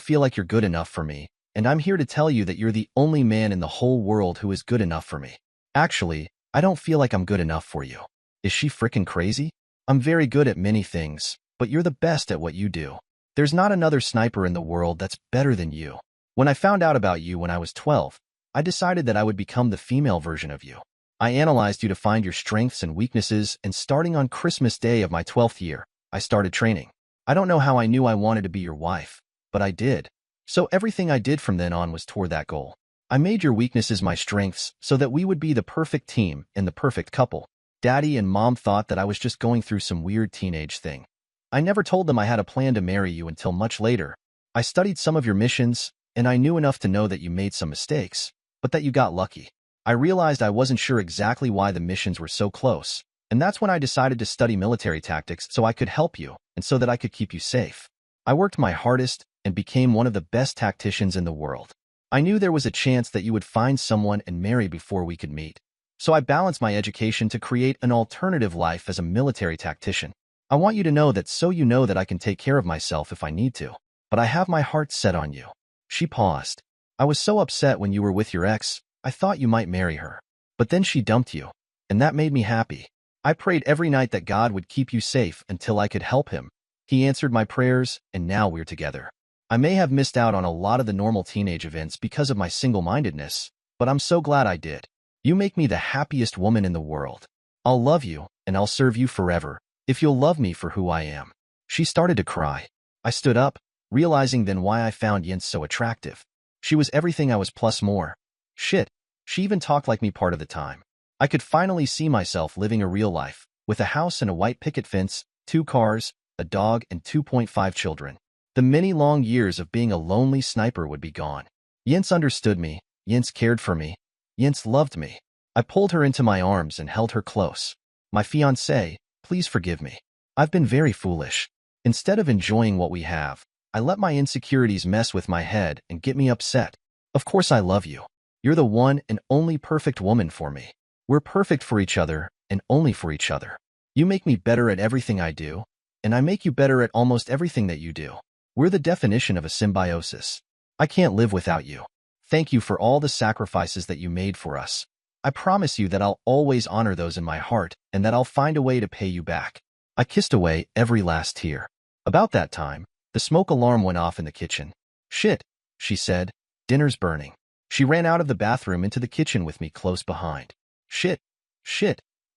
S1: feel like you're good enough for me, and I'm here to tell you that you're the only man in the whole world who is good enough for me. Actually, I don't feel like I'm good enough for you. Is she frickin' crazy? I'm very good at many things, but you're the best at what you do. There's not another sniper in the world that's better than you. When I found out about you when I was 12, I decided that I would become the female version of you. I analyzed you to find your strengths and weaknesses, and starting on Christmas Day of my 12th year, I started training. I don't know how I knew I wanted to be your wife, but I did. So everything I did from then on was toward that goal. I made your weaknesses my strengths so that we would be the perfect team and the perfect couple. Daddy and Mom thought that I was just going through some weird teenage thing. I never told them I had a plan to marry you until much later. I studied some of your missions, and I knew enough to know that you made some mistakes, but that you got lucky. I realized I wasn't sure exactly why the missions were so close, and that's when I decided to study military tactics so I could help you and so that I could keep you safe. I worked my hardest and became one of the best tacticians in the world. I knew there was a chance that you would find someone and marry before we could meet. So I balanced my education to create an alternative life as a military tactician. I want you to know that so you know that I can take care of myself if I need to. But I have my heart set on you. She paused. I was so upset when you were with your ex, I thought you might marry her. But then she dumped you, and that made me happy. I prayed every night that God would keep you safe until I could help him. He answered my prayers, and now we're together. I may have missed out on a lot of the normal teenage events because of my single-mindedness, but I'm so glad I did. You make me the happiest woman in the world. I'll love you, and I'll serve you forever, if you'll love me for who I am. She started to cry. I stood up, realizing then why I found Yinz so attractive. She was everything I was plus more. Shit, she even talked like me part of the time. I could finally see myself living a real life, with a house and a white picket fence, 2 cars, a dog, and 2.5 children. The many long years of being a lonely sniper would be gone. Yinz understood me. Yinz cared for me. Yinz loved me. I pulled her into my arms and held her close. My fiancée, please forgive me. I've been very foolish. Instead of enjoying what we have, I let my insecurities mess with my head and get me upset. Of course I love you. You're the one and only perfect woman for me. We're perfect for each other and only for each other. You make me better at everything I do, and I make you better at almost everything that you do. We're the definition of a symbiosis. I can't live without you. Thank you for all the sacrifices that you made for us. I promise you that I'll always honor those in my heart and that I'll find a way to pay you back. I kissed away every last tear. About that time, the smoke alarm went off in the kitchen. Shit, she said. Dinner's burning. She ran out of the bathroom into the kitchen with me close behind. Shit,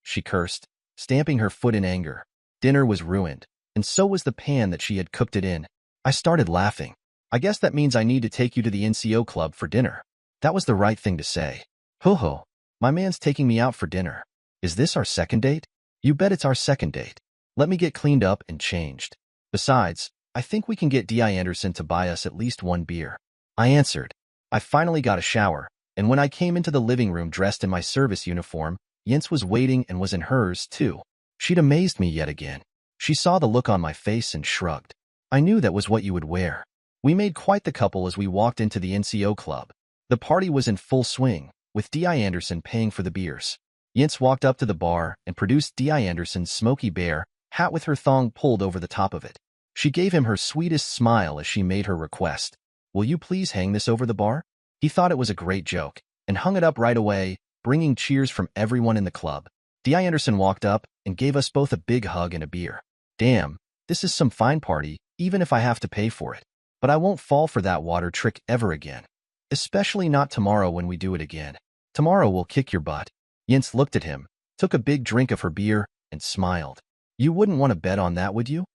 S1: she cursed, stamping her foot in anger. Dinner was ruined, and so was the pan that she had cooked it in. I started laughing. I guess that means I need to take you to the NCO club for dinner. That was the right thing to say. Ho, my man's taking me out for dinner. Is this our second date? You bet it's our second date. Let me get cleaned up and changed. Besides, I think we can get D.I. Anderson to buy us at least 1 beer. I answered. I finally got a shower, and when I came into the living room dressed in my service uniform, Yinz was waiting and was in hers, too. She'd amazed me yet again. She saw the look on my face and shrugged. I knew that was what you would wear. We made quite the couple as we walked into the NCO club. The party was in full swing, with D.I. Anderson paying for the beers. Yince walked up to the bar and produced D.I. Anderson's Smokey Bear hat with her thong pulled over the top of it. She gave him her sweetest smile as she made her request. "Will you please hang this over the bar?" He thought it was a great joke, and hung it up right away, bringing cheers from everyone in the club. D.I. Anderson walked up and gave us both a big hug and a beer. "Damn, this is some fine party, even if I have to pay for it. But I won't fall for that water trick ever again. Especially not tomorrow when we do it again. Tomorrow we'll kick your butt." Yince looked at him, took a big drink of her beer, and smiled. "You wouldn't want to bet on that, would you?"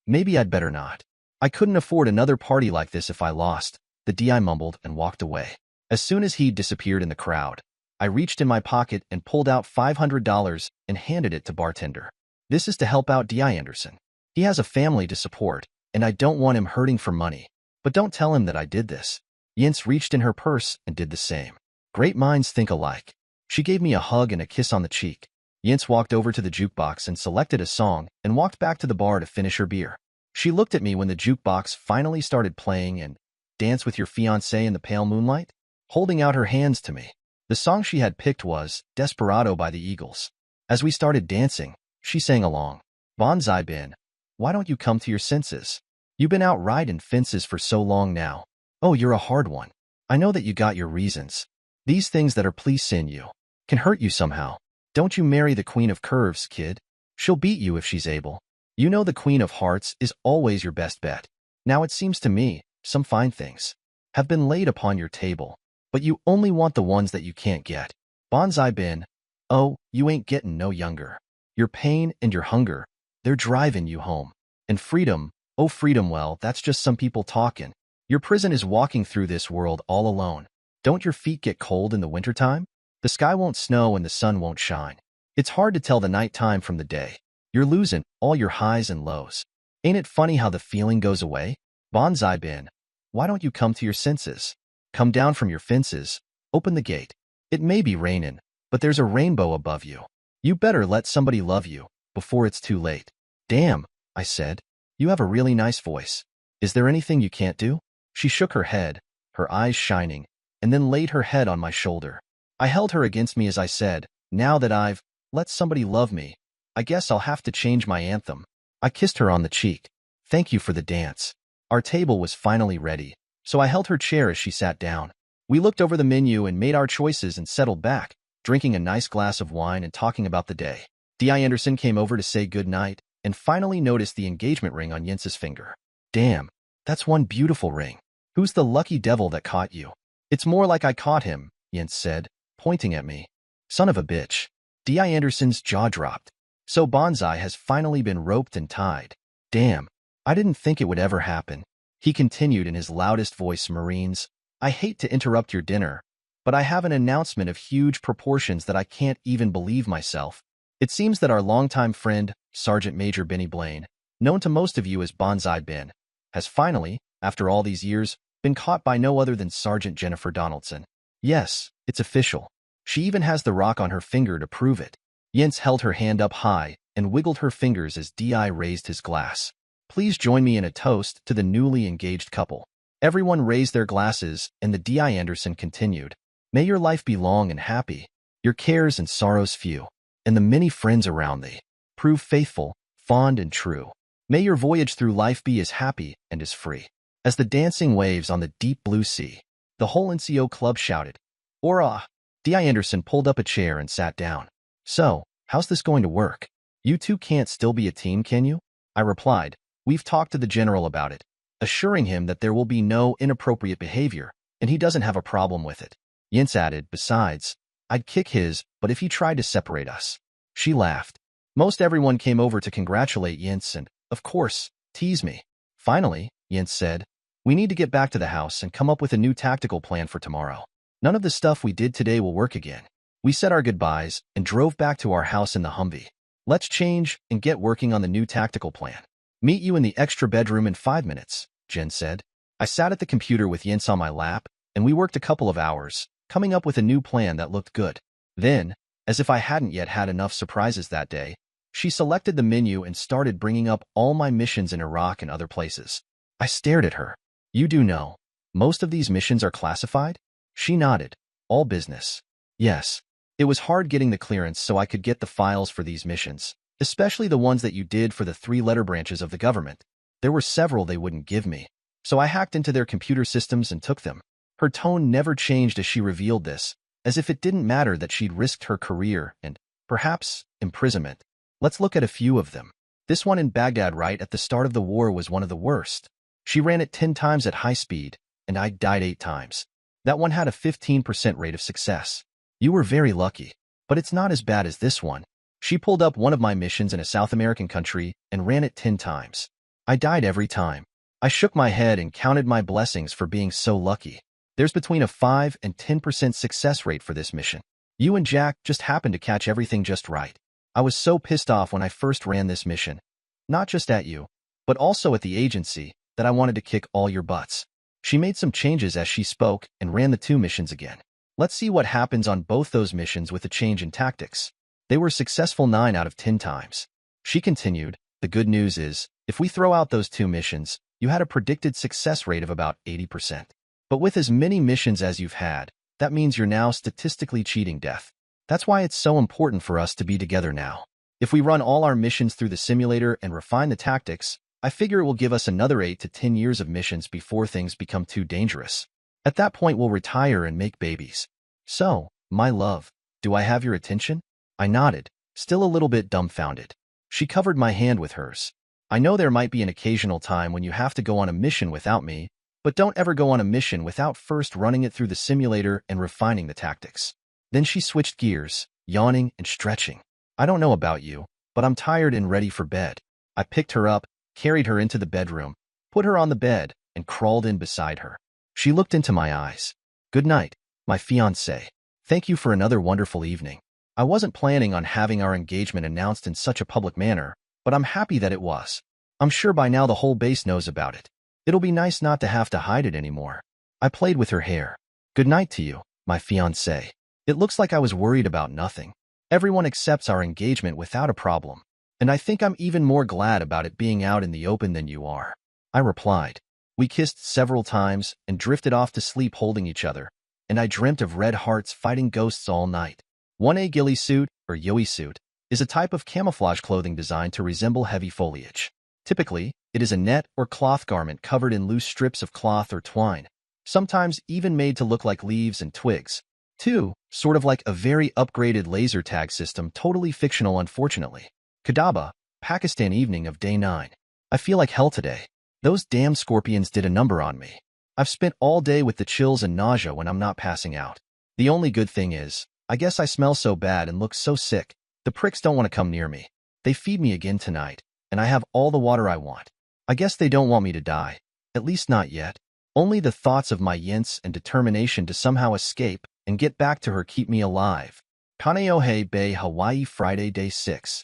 S1: Maybe I'd better not. I couldn't afford another party like this if I lost," the DI mumbled and walked away. As soon as he disappeared in the crowd, I reached in my pocket and pulled out $500 and handed it to bartender. "This is to help out D.I. Anderson. He has a family to support, and I don't want him hurting for money. But don't tell him that I did this." Yince reached in her purse and did the same. Great minds think alike. She gave me a hug and a kiss on the cheek. Yince walked over to the jukebox and selected a song and walked back to the bar to finish her beer. She looked at me when the jukebox finally started playing and "Dance with Your Fiancé in the Pale Moonlight," holding out her hands to me. The song she had picked was Desperado by the Eagles. As we started dancing, she sang along. "Bonsai Ben, why don't you come to your senses? You've been out riding fences for so long now. Oh, you're a hard one. I know that you got your reasons. These things that are pleasing you can hurt you somehow. Don't you marry the Queen of Curves, kid. She'll beat you if she's able. You know the Queen of Hearts is always your best bet. Now it seems to me, some fine things have been laid upon your table, but you only want the ones that you can't get. Bonsai Ben, oh, you ain't getting no younger. Your pain and your hunger, they're driving you home. And freedom, oh freedom, well, that's just some people talking. Your prison is walking through this world all alone. Don't your feet get cold in the wintertime? The sky won't snow and the sun won't shine. It's hard to tell the night time from the day. You're losing all your highs and lows. Ain't it funny how the feeling goes away? Bonsai Ben, why don't you come to your senses? Come down from your fences. Open the gate. It may be raining, but there's a rainbow above you. You better let somebody love you before it's too late." "Damn," I said. "You have a really nice voice. Is there anything you can't do?" She shook her head, her eyes shining, and then laid her head on my shoulder. I held her against me as I said, "Now that I've let somebody love me, I guess I'll have to change my anthem." I kissed her on the cheek. "Thank you for the dance." Our table was finally ready, so I held her chair as she sat down. We looked over the menu and made our choices and settled back, drinking a nice glass of wine and talking about the day. D.I. Anderson came over to say good night and finally noticed the engagement ring on Yince's finger. "Damn, that's one beautiful ring. Who's the lucky devil that caught you?" "It's more like I caught him," Yince said, pointing at me. "Son of a bitch." D.I. Anderson's jaw dropped. So Bonsai has finally been roped and tied. "Damn, I didn't think it would ever happen." He continued in his loudest voice, "Marines, I hate to interrupt your dinner, but I have an announcement of huge proportions that I can't even believe myself. It seems that our longtime friend, Sergeant Major Benny Blaine, known to most of you as Bonsai Ben, has finally, after all these years, been caught by no other than Sergeant Jennifer Donaldson. Yes, it's official. She even has the rock on her finger to prove it." Yince held her hand up high and wiggled her fingers as D.I. raised his glass. "Please join me in a toast to the newly engaged couple." Everyone raised their glasses, and the D.I. Anderson continued, "May your life be long and happy, your cares and sorrows few, and the many friends around thee prove faithful, fond, and true. May your voyage through life be as happy and as free as the dancing waves on the deep blue sea." The whole NCO club shouted, "Hurrah!" D.I. Anderson pulled up a chair and sat down. "So, how's this going to work? You two can't still be a team, can you?" I replied, "We've talked to the general about it, assuring him that there will be no inappropriate behavior, and he doesn't have a problem with it." Yince added, "Besides, I'd kick his but if he tried to separate us." She laughed. Most everyone came over to congratulate Yince and, of course, tease me. Finally, Yince said, "We need to get back to the house and come up with a new tactical plan for tomorrow. None of the stuff we did today will work again." We said our goodbyes and drove back to our house in the Humvee. "Let's change and get working on the new tactical plan. Meet you in the extra bedroom in 5 minutes, Jen said. I sat at the computer with Yince on my lap, and we worked a couple of hours, coming up with a new plan that looked good. Then, as if I hadn't yet had enough surprises that day, She selected the menu and started bringing up all my missions in Iraq and other places. I stared at her. You do know, most of these missions are classified? She nodded. All business. Yes. It was hard getting the clearance so I could get the files for these missions, especially the ones that you did for the 3-letter branches of the government. There were several they wouldn't give me, so I hacked into their computer systems and took them. Her tone never changed as she revealed this, as if it didn't matter that she'd risked her career and, perhaps, imprisonment. Let's look at a few of them. This one in Baghdad right at the start of the war was one of the worst. She ran it 10 times at high speed, and I died 8 times. That one had a 15% rate of success. You were very lucky, but it's not as bad as this one. She pulled up one of my missions in a South American country and ran it 10 times. I died every time. I shook my head and counted my blessings for being so lucky. There's between a 5 and 10% success rate for this mission. You and Jack just happened to catch everything just right. I was so pissed off when I first ran this mission, not just at you, but also at the agency, that I wanted to kick all your butts. She made some changes as she spoke and ran the 2 missions again. Let's see what happens on both those missions with a change in tactics. They were successful 9 out of 10 times. She continued, the good news is, if we throw out those 2 missions, you had a predicted success rate of about 80%. But with as many missions as you've had, that means you're now statistically cheating death. That's why it's so important for us to be together now. If we run all our missions through the simulator and refine the tactics, I figure it will give us another 8 to 10 years of missions before things become too dangerous. At that point, we'll retire and make babies. So, my love, do I have your attention? I nodded, still a little bit dumbfounded. She covered my hand with hers. I know there might be an occasional time when you have to go on a mission without me, but don't ever go on a mission without first running it through the simulator and refining the tactics. Then she switched gears, yawning and stretching. I don't know about you, but I'm tired and ready for bed. I picked her up, carried her into the bedroom, put her on the bed, and crawled in beside her. She looked into my eyes. Good night, my fiancé. Thank you for another wonderful evening. I wasn't planning on having our engagement announced in such a public manner, but I'm happy that it was. I'm sure by now the whole base knows about it. It'll be nice not to have to hide it anymore. I played with her hair. Good night to you, my fiancé. It looks like I was worried about nothing. Everyone accepts our engagement without a problem, and I think I'm even more glad about it being out in the open than you are. I replied. We kissed several times and drifted off to sleep holding each other, and I dreamt of red hearts fighting ghosts all night. 1A ghillie suit, or yoi suit, is a type of camouflage clothing designed to resemble heavy foliage. Typically, it is a net or cloth garment covered in loose strips of cloth or twine, sometimes even made to look like leaves and twigs. 2, sort of like a very upgraded laser tag system, totally fictional unfortunately. Kadaba, Pakistan, evening of day 9. I feel like hell today. Those damn scorpions did a number on me. I've spent all day with the chills and nausea when I'm not passing out. The only good thing is, I guess I smell so bad and look so sick, the pricks don't want to come near me. They feed me again tonight, and I have all the water I want. I guess they don't want me to die. At least not yet. Only the thoughts of my yints and determination to somehow escape and get back to her keep me alive. Kaneohe Bay, Hawaii, Friday, day 6.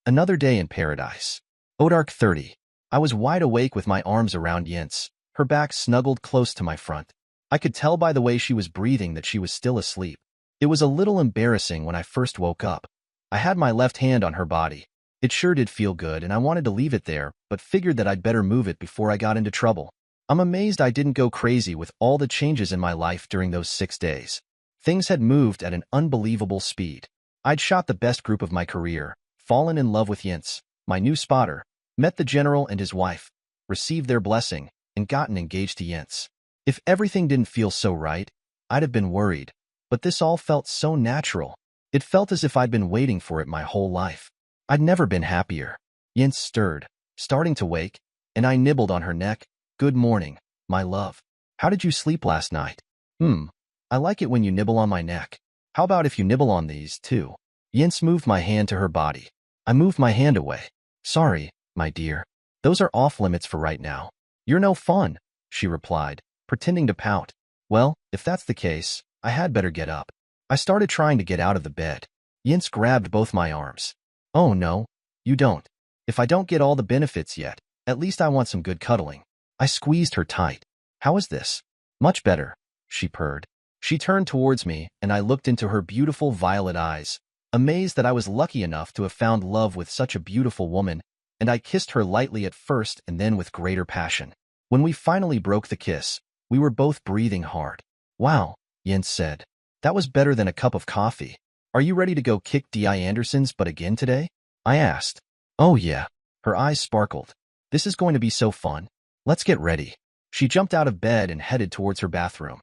S1: Another day in paradise. Odark 30. I was wide awake with my arms around Yints, her back snuggled close to my front. I could tell by the way she was breathing that she was still asleep. It was a little embarrassing when I first woke up. I had my left hand on her body. It sure did feel good, and I wanted to leave it there, but figured that I'd better move it before I got into trouble. I'm amazed I didn't go crazy with all the changes in my life during those 6 days. Things had moved at an unbelievable speed. I'd shot the best group of my career, fallen in love with Yints, my new spotter, met the general and his wife, received their blessing, and gotten engaged to Yints. If everything didn't feel so right, I'd have been worried, but this all felt so natural. It felt as if I'd been waiting for it my whole life. I'd never been happier. Yints stirred, starting to wake, and I nibbled on her neck. Good morning, my love. How did you sleep last night? I like it when you nibble on my neck. How about if you nibble on these, too? Yints moved my hand to her body. I moved my hand away. Sorry, my dear. Those are off limits for right now. You're no fun, she replied, pretending to pout. Well, if that's the case, I had better get up. I started trying to get out of the bed. Yints grabbed both my arms. Oh no, you don't. If I don't get all the benefits yet, at least I want some good cuddling. I squeezed her tight. How is this? Much better, she purred. She turned towards me, and I looked into her beautiful violet eyes, amazed that I was lucky enough to have found love with such a beautiful woman, and I kissed her lightly at first and then with greater passion. When we finally broke the kiss, we were both breathing hard. Wow, Jens said. That was better than a cup of coffee. Are you ready to go kick D.I. Anderson's butt again today? I asked. Oh yeah. Her eyes sparkled. This is going to be so fun. Let's get ready. She jumped out of bed and headed towards her bathroom.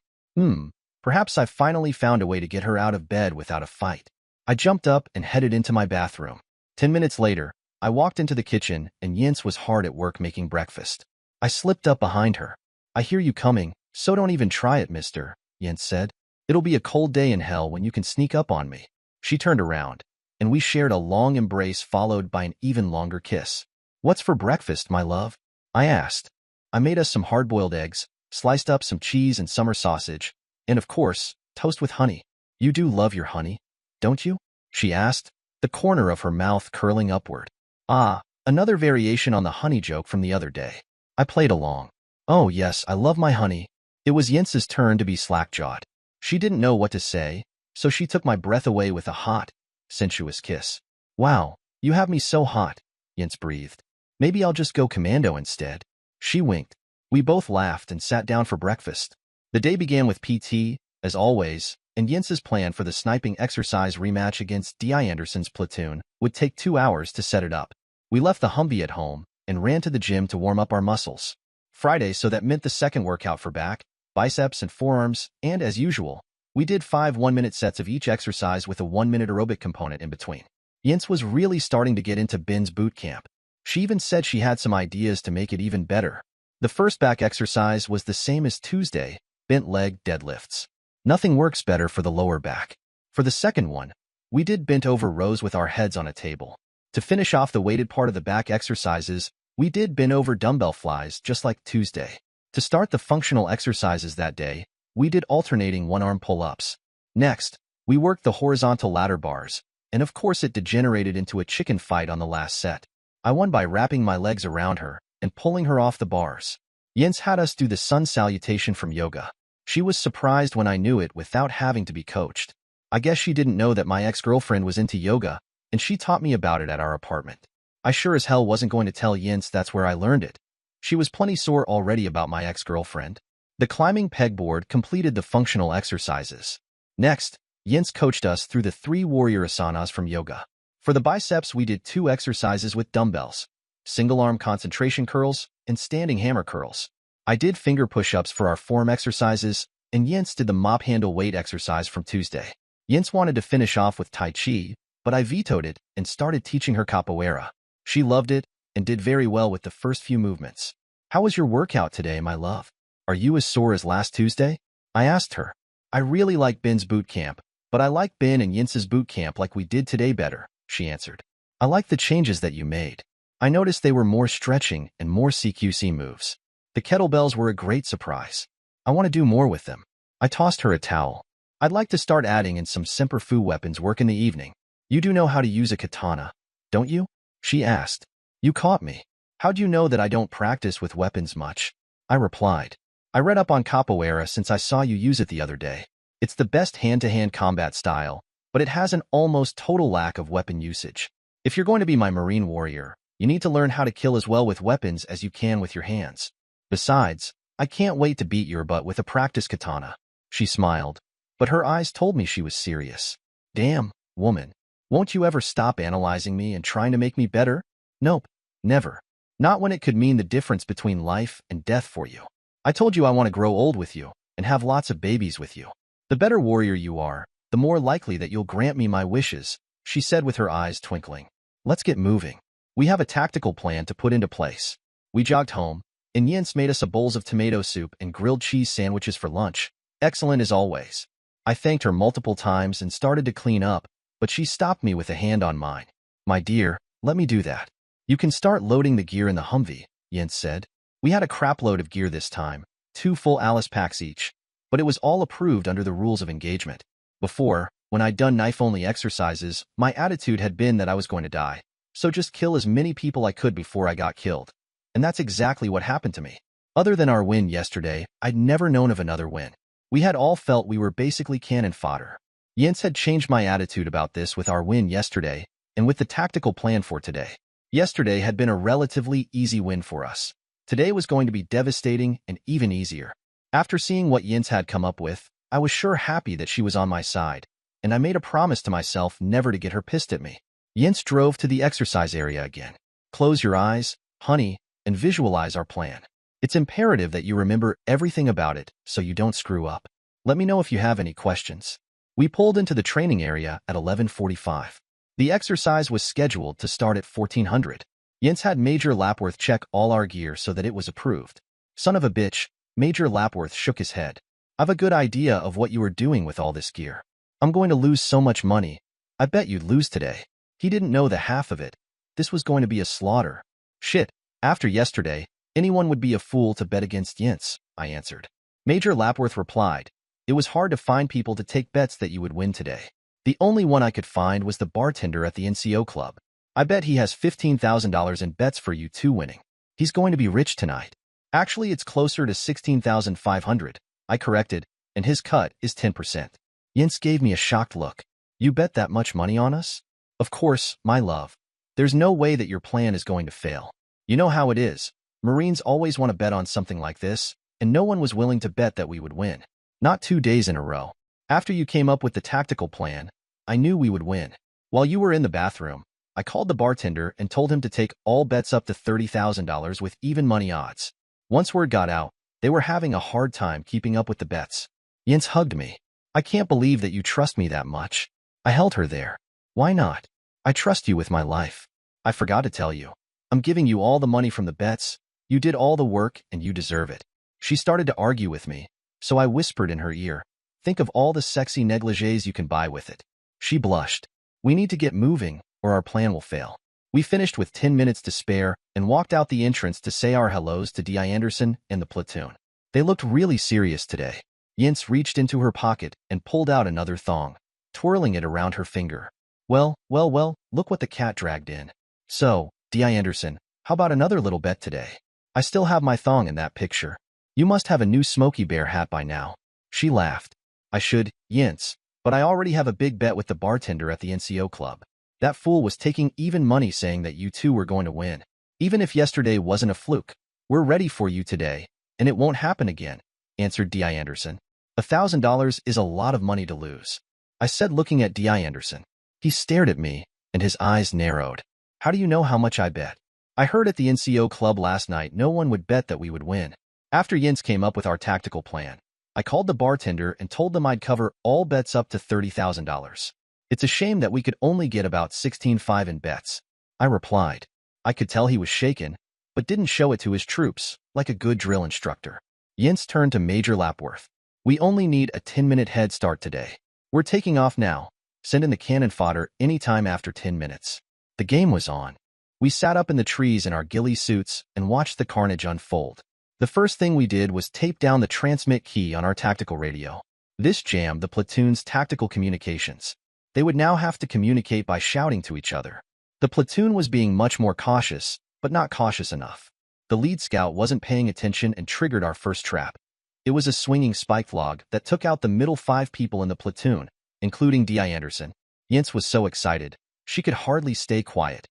S1: Perhaps I finally found a way to get her out of bed without a fight. I jumped up and headed into my bathroom. 10 minutes later, I walked into the kitchen and Jens was hard at work making breakfast. I slipped up behind her. I hear you coming, so don't even try it, mister, Jens said. It'll be a cold day in hell when you can sneak up on me. She turned around, and we shared a long embrace followed by an even longer kiss. What's for breakfast, my love? I asked. I made us some hard-boiled eggs, sliced up some cheese and summer sausage, and of course, toast with honey. You do love your honey, don't you? She asked, the corner of her mouth curling upward. Ah, another variation on the honey joke from the other day. I played along. Oh yes, I love my honey. It was Jens's turn to be slack-jawed. She didn't know what to say, so she took my breath away with a hot, sensuous kiss. Wow, you have me so hot, Jens breathed. Maybe I'll just go commando instead. She winked. We both laughed and sat down for breakfast. The day began with PT, as always, and Jens's plan for the sniping exercise rematch against D.I. Anderson's platoon would take 2 hours to set it up. We left the Humvee at home and ran to the gym to warm up our muscles. Friday, so that meant the second workout for back, biceps, and forearms, and as usual, we did 5 one-minute sets of each exercise with a 1-minute aerobic component in between. Jens was really starting to get into Ben's boot camp. She even said she had some ideas to make it even better. The first back exercise was the same as Tuesday, bent leg deadlifts. Nothing works better for the lower back. For the second one, we did bent over rows with our heads on a table. To finish off the weighted part of the back exercises, we did bent over dumbbell flies just like Tuesday. To start the functional exercises that day, we did alternating one-arm pull-ups. Next, we worked the horizontal ladder bars, and of course it degenerated into a chicken fight on the last set. I won by wrapping my legs around her and pulling her off the bars. Jens had us do the sun salutation from yoga. She was surprised when I knew it without having to be coached. I guess she didn't know that my ex-girlfriend was into yoga, and she taught me about it at our apartment. I sure as hell wasn't going to tell Jens that's where I learned it. She was plenty sore already about my ex-girlfriend. The climbing pegboard completed the functional exercises. Next, Jens coached us through the 3 warrior asanas from yoga. For the biceps, we did 2 exercises with dumbbells, single-arm concentration curls and standing hammer curls. I did finger push-ups for our form exercises, and Jens did the mop handle weight exercise from Tuesday. Jens wanted to finish off with Tai Chi, but I vetoed it and started teaching her capoeira. She loved it and did very well with the first few movements. How was your workout today, my love? Are you as sore as last Tuesday? I asked her. I really like Ben's boot camp, but I like Ben and Jens's boot camp like we did today better, she answered. I like the changes that you made. I noticed they were more stretching and more CQC moves. The kettlebells were a great surprise. I want to do more with them. I tossed her a towel. I'd like to start adding in some semper fu weapons work in the evening. You do know how to use a katana, don't you? She asked. You caught me. How'd you know that I don't practice with weapons much? I replied. I read up on capoeira since I saw you use it the other day. It's the best hand-to-hand combat style, but it has an almost total lack of weapon usage. If you're going to be my marine warrior, you need to learn how to kill as well with weapons as you can with your hands. Besides, I can't wait to beat your butt with a practice katana. She smiled, but her eyes told me she was serious. Damn, woman. Won't you ever stop analyzing me and trying to make me better? Nope, never. Not when it could mean the difference between life and death for you. I told you I want to grow old with you and have lots of babies with you. The better warrior you are, the more likely that you'll grant me my wishes, she said with her eyes twinkling. Let's get moving. We have a tactical plan to put into place. We jogged home, and Jens made us a bowls of tomato soup and grilled cheese sandwiches for lunch. Excellent as always. I thanked her multiple times and started to clean up, but she stopped me with a hand on mine. My dear, let me do that. You can start loading the gear in the Humvee, Jens said. We had a crapload of gear this time, 2 full Alice packs each, but it was all approved under the rules of engagement. Before, when I'd done knife-only exercises, my attitude had been that I was going to die, so just kill as many people I could before I got killed. And that's exactly what happened to me. Other than our win yesterday, I'd never known of another win. We had all felt we were basically cannon fodder. Jens had changed my attitude about this with our win yesterday and with the tactical plan for today. Yesterday had been a relatively easy win for us. Today was going to be devastating and even easier. After seeing what Jens had come up with, I was sure happy that she was on my side, and I made a promise to myself never to get her pissed at me. Jens drove to the exercise area again. Close your eyes, honey, and visualize our plan. It's imperative that you remember everything about it so you don't screw up. Let me know if you have any questions. We pulled into the training area at 11:45. The exercise was scheduled to start at 1400. Jens had Major Lapworth check all our gear so that it was approved. Son of a bitch, Major Lapworth shook his head. I've a good idea of what you were doing with all this gear. I'm going to lose so much money. I bet you'd lose today. He didn't know the half of it. This was going to be a slaughter. Shit, after yesterday, anyone would be a fool to bet against Jens, I answered. Major Lapworth replied, it was hard to find people to take bets that you would win today. The only one I could find was the bartender at the NCO club. I bet he has $15,000 in bets for you two winning. He's going to be rich tonight. Actually, it's closer to $16,500, I corrected, and his cut is 10%. Jens gave me a shocked look. You bet that much money on us? Of course, my love. There's no way that your plan is going to fail. You know how it is. Marines always want to bet on something like this, and no one was willing to bet that we would win. Not 2 days in a row. After you came up with the tactical plan, I knew we would win. While you were in the bathroom, I called the bartender and told him to take all bets up to $30,000 with even money odds. Once word got out, they were having a hard time keeping up with the bets. Jens hugged me. I can't believe that you trust me that much. I held her there. Why not? I trust you with my life. I forgot to tell you. I'm giving you all the money from the bets. You did all the work and you deserve it. She started to argue with me, so I whispered in her ear, think of all the sexy negligées you can buy with it. She blushed. We need to get moving or our plan will fail. We finished with 10 minutes to spare and walked out the entrance to say our hellos to D.I. Anderson and the platoon. They looked really serious today. Jens reached into her pocket and pulled out another thong, twirling it around her finger. Well, look what the cat dragged in. So, D.I. Anderson, how about another little bet today? I still have my thong in that picture. You must have a new Smokey Bear hat by now. She laughed. I should, Jens, but I already have a big bet with the bartender at the NCO club. That fool was taking even money saying that you two were going to win. Even if yesterday wasn't a fluke, we're ready for you today, and it won't happen again, answered D.I. Anderson. $1,000 is a lot of money to lose, I said looking at D.I. Anderson. He stared at me, and his eyes narrowed. How do you know how much I bet? I heard at the NCO club last night no one would bet that we would win. After Jens came up with our tactical plan, I called the bartender and told them I'd cover all bets up to $30,000. It's a shame that we could only get about 16.5 in bets, I replied. I could tell he was shaken, but didn't show it to his troops, like a good drill instructor. Jens turned to Major Lapworth. We only need a 10-minute head start today. We're taking off now. Send in the cannon fodder anytime after 10 minutes. The game was on. We sat up in the trees in our ghillie suits and watched the carnage unfold. The first thing we did was tape down the transmit key on our tactical radio. This jammed the platoon's tactical communications. They would now have to communicate by shouting to each other. The platoon was being much more cautious, but not cautious enough. The lead scout wasn't paying attention and triggered our first trap. It was a swinging spike log that took out the middle 5 people in the platoon, including D.I. Anderson. Jens was so excited, she could hardly stay quiet.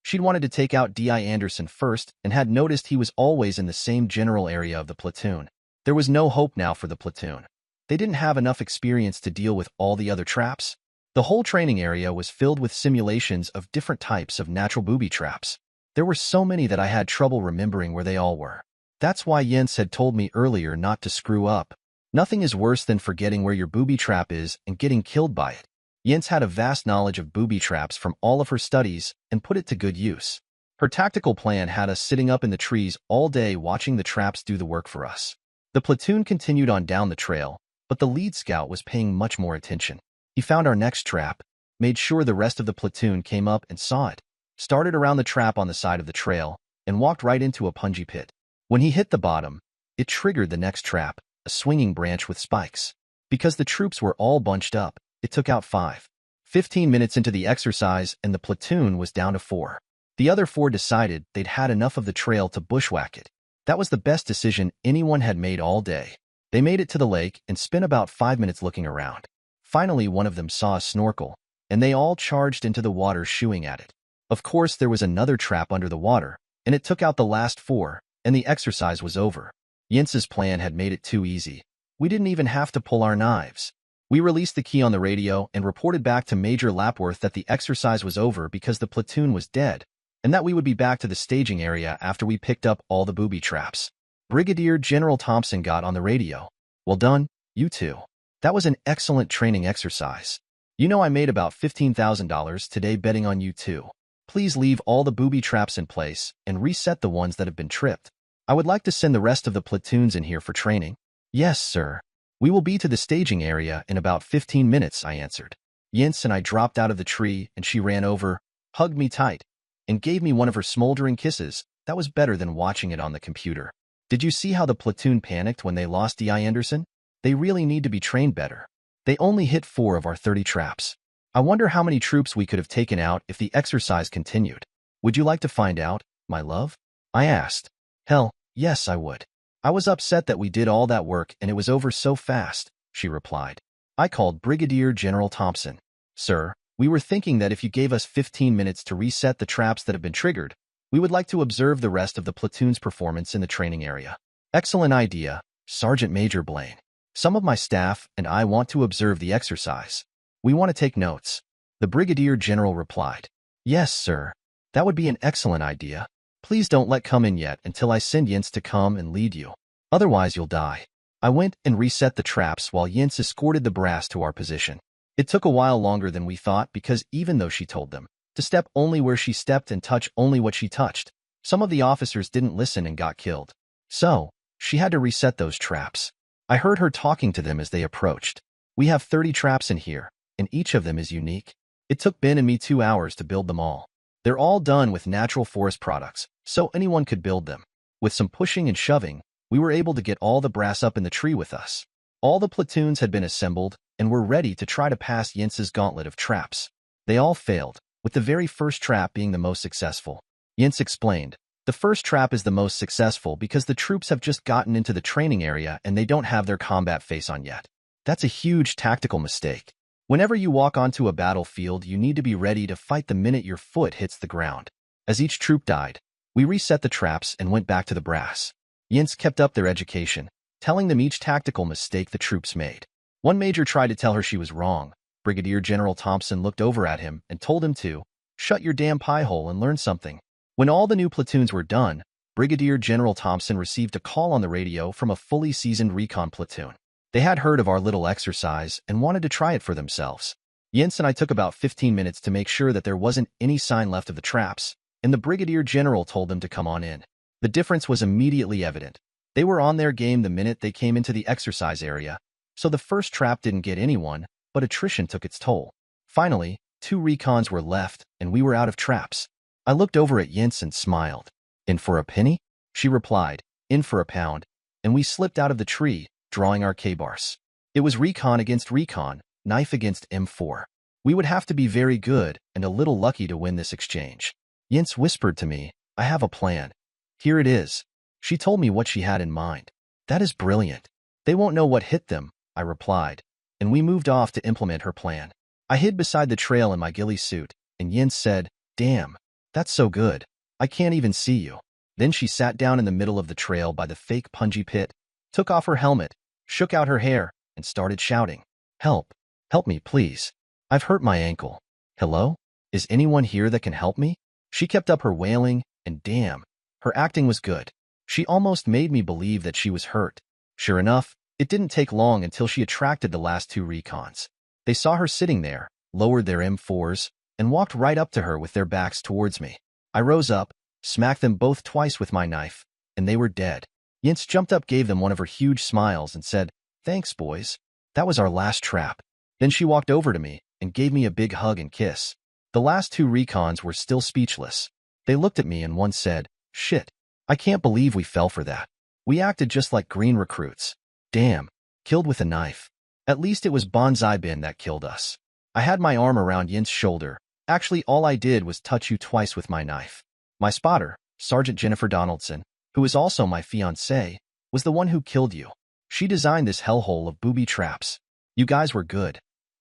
S1: She'd wanted to take out D.I. Anderson first and had noticed he was always in the same general area of the platoon. There was no hope now for the platoon. They didn't have enough experience to deal with all the other traps. The whole training area was filled with simulations of different types of natural booby traps. There were so many that I had trouble remembering where they all were. That's why Jens had told me earlier not to screw up. Nothing is worse than forgetting where your booby trap is and getting killed by it. Jens had a vast knowledge of booby traps from all of her studies and put it to good use. Her tactical plan had us sitting up in the trees all day watching the traps do the work for us. The platoon continued on down the trail, but the lead scout was paying much more attention. He found our next trap, made sure the rest of the platoon came up and saw it, started around the trap on the side of the trail, and walked right into a punji pit. When he hit the bottom, it triggered the next trap, a swinging branch with spikes. Because the troops were all bunched up, it took out 5. 15 minutes into the exercise and the platoon was down to 4. The other 4 decided they'd had enough of the trail to bushwhack it. That was the best decision anyone had made all day. They made it to the lake and spent about 5 minutes looking around. Finally, one of them saw a snorkel, and they all charged into the water shooing at it. Of course, there was another trap under the water, and it took out the last 4, and the exercise was over. Jens's plan had made it too easy. We didn't even have to pull our knives. We released the key on the radio and reported back to Major Lapworth that the exercise was over because the platoon was dead, and that we would be back to the staging area after we picked up all the booby traps. Brigadier General Thompson got on the radio. "Well done, you two. That was an excellent training exercise. You know I made about $15,000 today betting on you two. Please leave all the booby traps in place and reset the ones that have been tripped. I would like to send the rest of the platoons in here for training." "Yes, sir. We will be to the staging area in about 15 minutes, I answered. Jens and I dropped out of the tree and she ran over, hugged me tight, and gave me one of her smoldering kisses. That was better than watching it on the computer. Did you see how the platoon panicked when they lost D.I. Anderson? They really need to be trained better. They only hit 4 of our 30 traps. I wonder how many troops we could have taken out if the exercise continued. Would you like to find out, my love?" I asked. "Hell, yes, I would. I was upset that we did all that work and it was over so fast," she replied. I called Brigadier General Thompson. "Sir, we were thinking that if you gave us 15 minutes to reset the traps that have been triggered, we would like to observe the rest of the platoon's performance in the training area." "Excellent idea, Sergeant Major Blaine. Some of my staff and I want to observe the exercise. We want to take notes," the Brigadier General replied. "Yes, sir. That would be an excellent idea. Please don't let come in yet until I send Jens to come and lead you. Otherwise, you'll die." I went and reset the traps while Jens escorted the brass to our position. It took a while longer than we thought because even though she told them to step only where she stepped and touch only what she touched, some of the officers didn't listen and got killed. So, she had to reset those traps. I heard her talking to them as they approached. "We have 30 traps in here, and each of them is unique. It took Ben and me 2 hours to build them all. They're all done with natural forest products, so anyone could build them. With some pushing and shoving, we were able to get all the brass up in the tree with us." All the platoons had been assembled and were ready to try to pass Jens's gauntlet of traps. They all failed, with the very first trap being the most successful. Jens explained, "The first trap is the most successful because the troops have just gotten into the training area and they don't have their combat face on yet. That's a huge tactical mistake. Whenever you walk onto a battlefield, you need to be ready to fight the minute your foot hits the ground." As each troop died, we reset the traps and went back to the brass. Jens kept up their education, telling them each tactical mistake the troops made. One major tried to tell her she was wrong. Brigadier General Thompson looked over at him and told him to shut your damn pie hole and learn something. When all the new platoons were done, Brigadier General Thompson received a call on the radio from a fully seasoned recon platoon. They had heard of our little exercise and wanted to try it for themselves. Jens and I took about 15 minutes to make sure that there wasn't any sign left of the traps, and the Brigadier General told them to come on in. The difference was immediately evident. They were on their game the minute they came into the exercise area, so the first trap didn't get anyone, but attrition took its toll. Finally, 2 recons were left, and we were out of traps. I looked over at Jens and smiled. "In for a penny?" She replied, "In for a pound," and we slipped out of the tree, drawing our K-bars. It was recon against recon, knife against M4. We would have to be very good and a little lucky to win this exchange. Jens whispered to me, "I have a plan. Here it is." She told me what she had in mind. "That is brilliant. They won't know what hit them," I replied, and we moved off to implement her plan. I hid beside the trail in my ghillie suit, and Jens said, "Damn, that's so good. I can't even see you." Then she sat down in the middle of the trail by the fake punji pit, took off her helmet, shook out her hair, and started shouting, "Help! Help me, please. I've hurt my ankle. Hello? Is anyone here that can help me?" She kept up her wailing, and damn, her acting was good. She almost made me believe that she was hurt. Sure enough, it didn't take long until she attracted the last 2 recons. They saw her sitting there, lowered their M4s, and walked right up to her with their backs towards me. I rose up, smacked them both twice with my knife, and they were dead. Jens jumped up, gave them one of her huge smiles, and said, "Thanks, boys. That was our last trap." Then she walked over to me and gave me a big hug and kiss. The last 2 recons were still speechless. They looked at me and one said, "Shit, I can't believe we fell for that. We acted just like green recruits. Damn, killed with a knife. At least it was Bonsai Ben that killed us." I had my arm around Jens' shoulder. "Actually, all I did was touch you twice with my knife. My spotter, Sergeant Jennifer Donaldson, who is also my fiancée, was the one who killed you. She designed this hellhole of booby traps. You guys were good."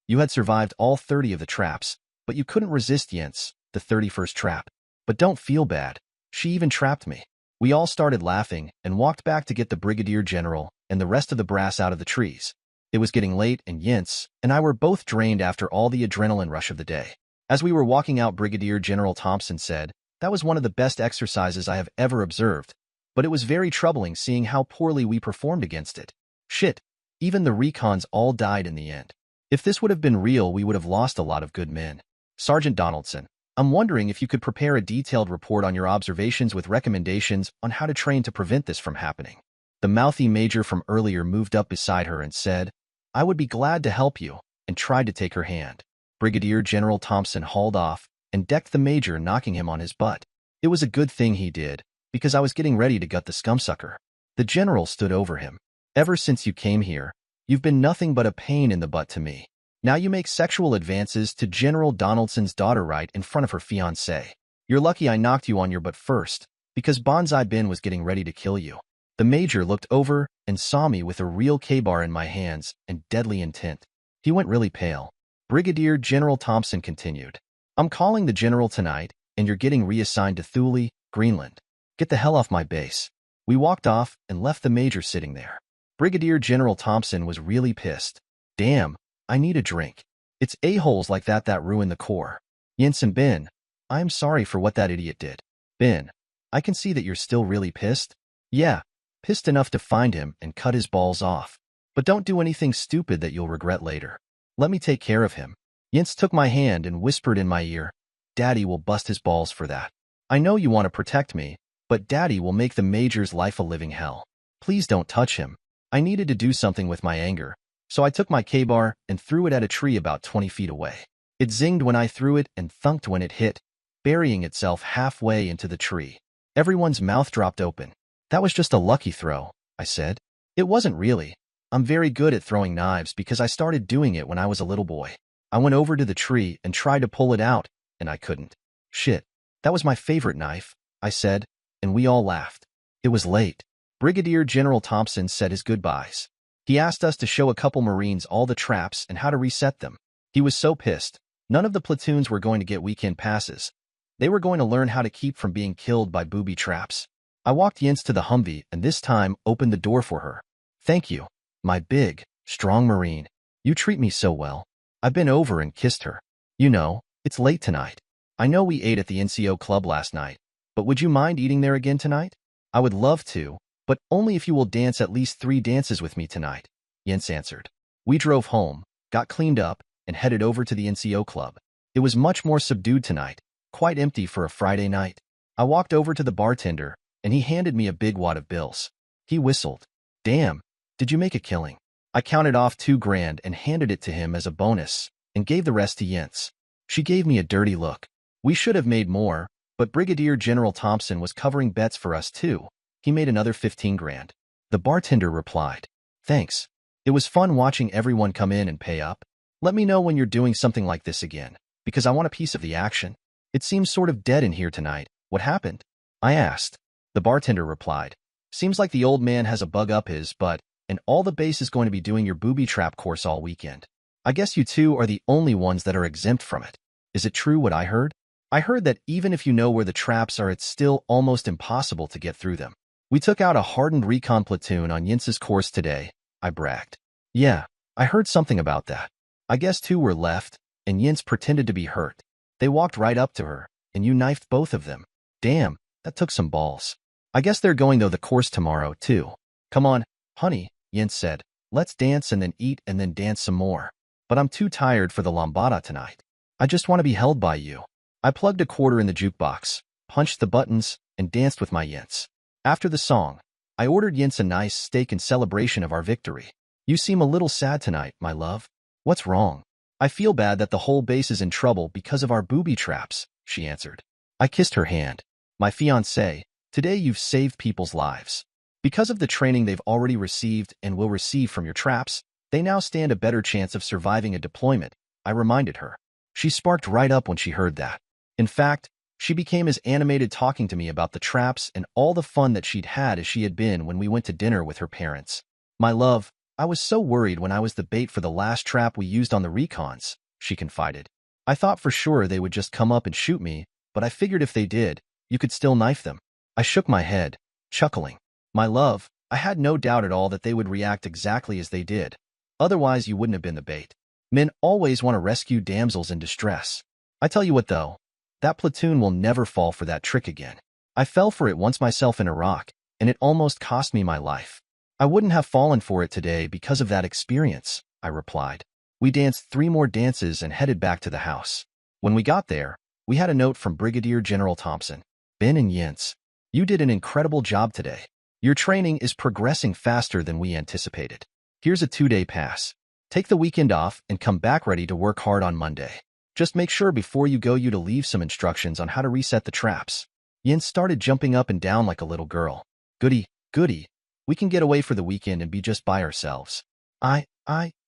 S1: You had survived all 30 of the traps, but you couldn't resist Jens, the 31st trap. But don't feel bad. She even trapped me. We all started laughing and walked back to get the brigadier general and the rest of the brass out of the trees. It was getting late and Jens and I were both drained after all the adrenaline rush of the day. As we were walking out, Brigadier General Thompson said, "That was one of the best exercises I have ever observed, but it was very troubling seeing how poorly we performed against it. Shit, even the recons all died in the end. If this would have been real, we would have lost a lot of good men." Sergeant Donaldson, I'm wondering if you could prepare a detailed report on your observations with recommendations on how to train to prevent this from happening. The mouthy major from earlier moved up beside her and said, "I would be glad to help you," and tried to take her hand. Brigadier General Thompson hauled off and decked the major, knocking him on his butt. It was a good thing he did, because I was getting ready to gut the scumsucker. The general stood over him. "Ever since you came here, you've been nothing but a pain in the butt to me. Now you make sexual advances to General Donaldson's daughter right in front of her fiancé. You're lucky I knocked you on your butt first, because Bonsai Ben was getting ready to kill you." The major looked over and saw me with a real K-bar in my hands and deadly intent. He went really pale. Brigadier General Thompson continued, "I'm calling the general tonight, and you're getting reassigned to Thule, Greenland. Get the hell off my base." We walked off and left the major sitting there. Brigadier General Thompson was really pissed. "Damn, I need a drink. It's a-holes like that ruin the Corps." "Jens and Ben, I'm sorry for what that idiot did." "Ben, I can see that you're still really pissed." "Yeah, pissed enough to find him and cut his balls off. But don't do anything stupid that you'll regret later. Let me take care of him." Jens took my hand and whispered in my ear, "Daddy will bust his balls for that. I know you want to protect me, but Daddy will make the major's life a living hell. Please don't touch him." I needed to do something with my anger, so I took my K-bar and threw it at a tree about 20 feet away. It zinged when I threw it and thunked when it hit, burying itself halfway into the tree. Everyone's mouth dropped open. "That was just a lucky throw," I said. "It wasn't really. I'm very good at throwing knives because I started doing it when I was a little boy." I went over to the tree and tried to pull it out, and I couldn't. "Shit, that was my favorite knife," I said, and we all laughed. It was late. Brigadier General Thompson said his goodbyes. He asked us to show a couple Marines all the traps and how to reset them. He was so pissed. None of the platoons were going to get weekend passes. They were going to learn how to keep from being killed by booby traps. I walked Jens to the Humvee and this time opened the door for her. "Thank you, my big, strong Marine. You treat me so well." I bent over and kissed her. "You know, it's late tonight. I know we ate at the NCO club last night, but would you mind eating there again tonight?" "I would love to, but only if you will dance at least 3 dances with me tonight," Jens answered. We drove home, got cleaned up, and headed over to the NCO club. It was much more subdued tonight, quite empty for a Friday night. I walked over to the bartender, and he handed me a big wad of bills. He whistled. "Damn, did you make a killing?" I counted off $2,000 and handed it to him as a bonus, and gave the rest to Jens. She gave me a dirty look. We should have made more, but Brigadier General Thompson was covering bets for us too. He made another $15,000. The bartender replied, "Thanks. It was fun watching everyone come in and pay up. Let me know when you're doing something like this again, because I want a piece of the action. It seems sort of dead in here tonight. What happened?" I asked. The bartender replied, "Seems like the old man has a bug up his butt, and all the base is going to be doing your booby trap course all weekend. I guess you two are the only ones that are exempt from it. Is it true what I heard?" "I heard that even if you know where the traps are, it's still almost impossible to get through them. We took out a hardened recon platoon on Jens's course today," I bragged. "Yeah, I heard something about that. I guess 2 were left, and Jens pretended to be hurt. They walked right up to her, and you knifed both of them. Damn, that took some balls. I guess they're going though the course tomorrow, too." "Come on, honey," Jens said. "Let's dance and then eat and then dance some more. But I'm too tired for the lambada tonight. I just want to be held by you." I plugged a quarter in the jukebox, punched the buttons, and danced with my Jens. After the song, I ordered Jens a nice steak in celebration of our victory. "You seem a little sad tonight, my love. What's wrong?" "I feel bad that the whole base is in trouble because of our booby traps," she answered. I kissed her hand. "My fiancé, today you've saved people's lives. Because of the training they've already received and will receive from your traps, they now stand a better chance of surviving a deployment," I reminded her. She sparked right up when she heard that. In fact, she became as animated talking to me about the traps and all the fun that she'd had as she had been when we went to dinner with her parents. "My love, I was so worried when I was the bait for the last trap we used on the recons, she confided. I thought for sure they would just come up and shoot me, but I figured if they did, you could still knife them. I shook my head, chuckling. My love, I had no doubt at all that they would react exactly as they did. Otherwise, you wouldn't have been the bait. Men always want to rescue damsels in distress. I tell you what, though, that platoon will never fall for that trick again. I fell for it once myself in Iraq, and it almost cost me my life. I wouldn't have fallen for it today because of that experience, I replied. We danced 3 more dances and headed back to the house. When we got there, we had a note from Brigadier General Thompson. Ben and Jens, you did an incredible job today. Your training is progressing faster than we anticipated. Here's a 2-day pass. Take the weekend off and come back ready to work hard on Monday. Just make sure before you go to leave some instructions on how to reset the traps. Jens started jumping up and down like a little girl. Goody, goody. We can get away for the weekend and be just by ourselves. I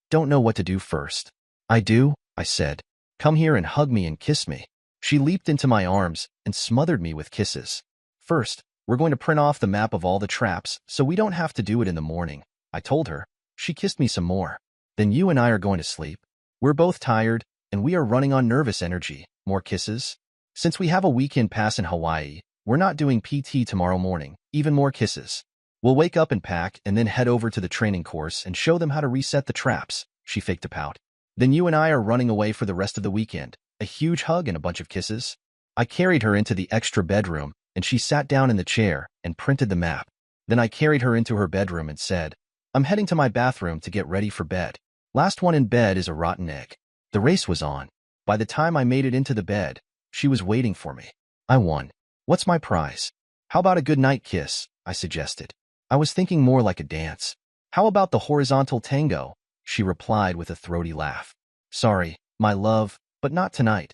S1: don't know what to do first. I do, I said. Come here and hug me and kiss me. She leaped into my arms and smothered me with kisses. First, we're going to print off the map of all the traps so we don't have to do it in the morning, I told her. She kissed me some more. Then you and I are going to sleep. We're both tired, and we are running on nervous energy. More kisses. Since we have a weekend pass in Hawaii, we're not doing PT tomorrow morning. Even more kisses. We'll wake up and pack and then head over to the training course and show them how to reset the traps, she faked a pout. Then you and I are running away for the rest of the weekend. A huge hug and a bunch of kisses. I carried her into the extra bedroom, and she sat down in the chair and printed the map. Then I carried her into her bedroom and said, I'm heading to my bathroom to get ready for bed. Last one in bed is a rotten egg. The race was on. By the time I made it into the bed, she was waiting for me. I won. What's my prize? How about a good night kiss? I suggested. I was thinking more like a dance. How about the horizontal tango? She replied with a throaty laugh. Sorry, my love, but not tonight.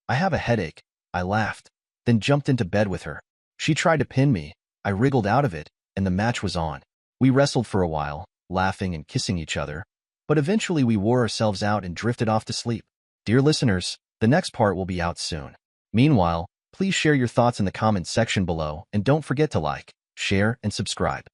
S1: I have a headache. I laughed, then jumped into bed with her. She tried to pin me. I wriggled out of it, and the match was on. We wrestled for a while, laughing and kissing each other, but eventually we wore ourselves out and drifted off to sleep. Dear listeners, the next part will be out soon. Meanwhile, please share your thoughts in the comments section below and don't forget to like, share, and subscribe.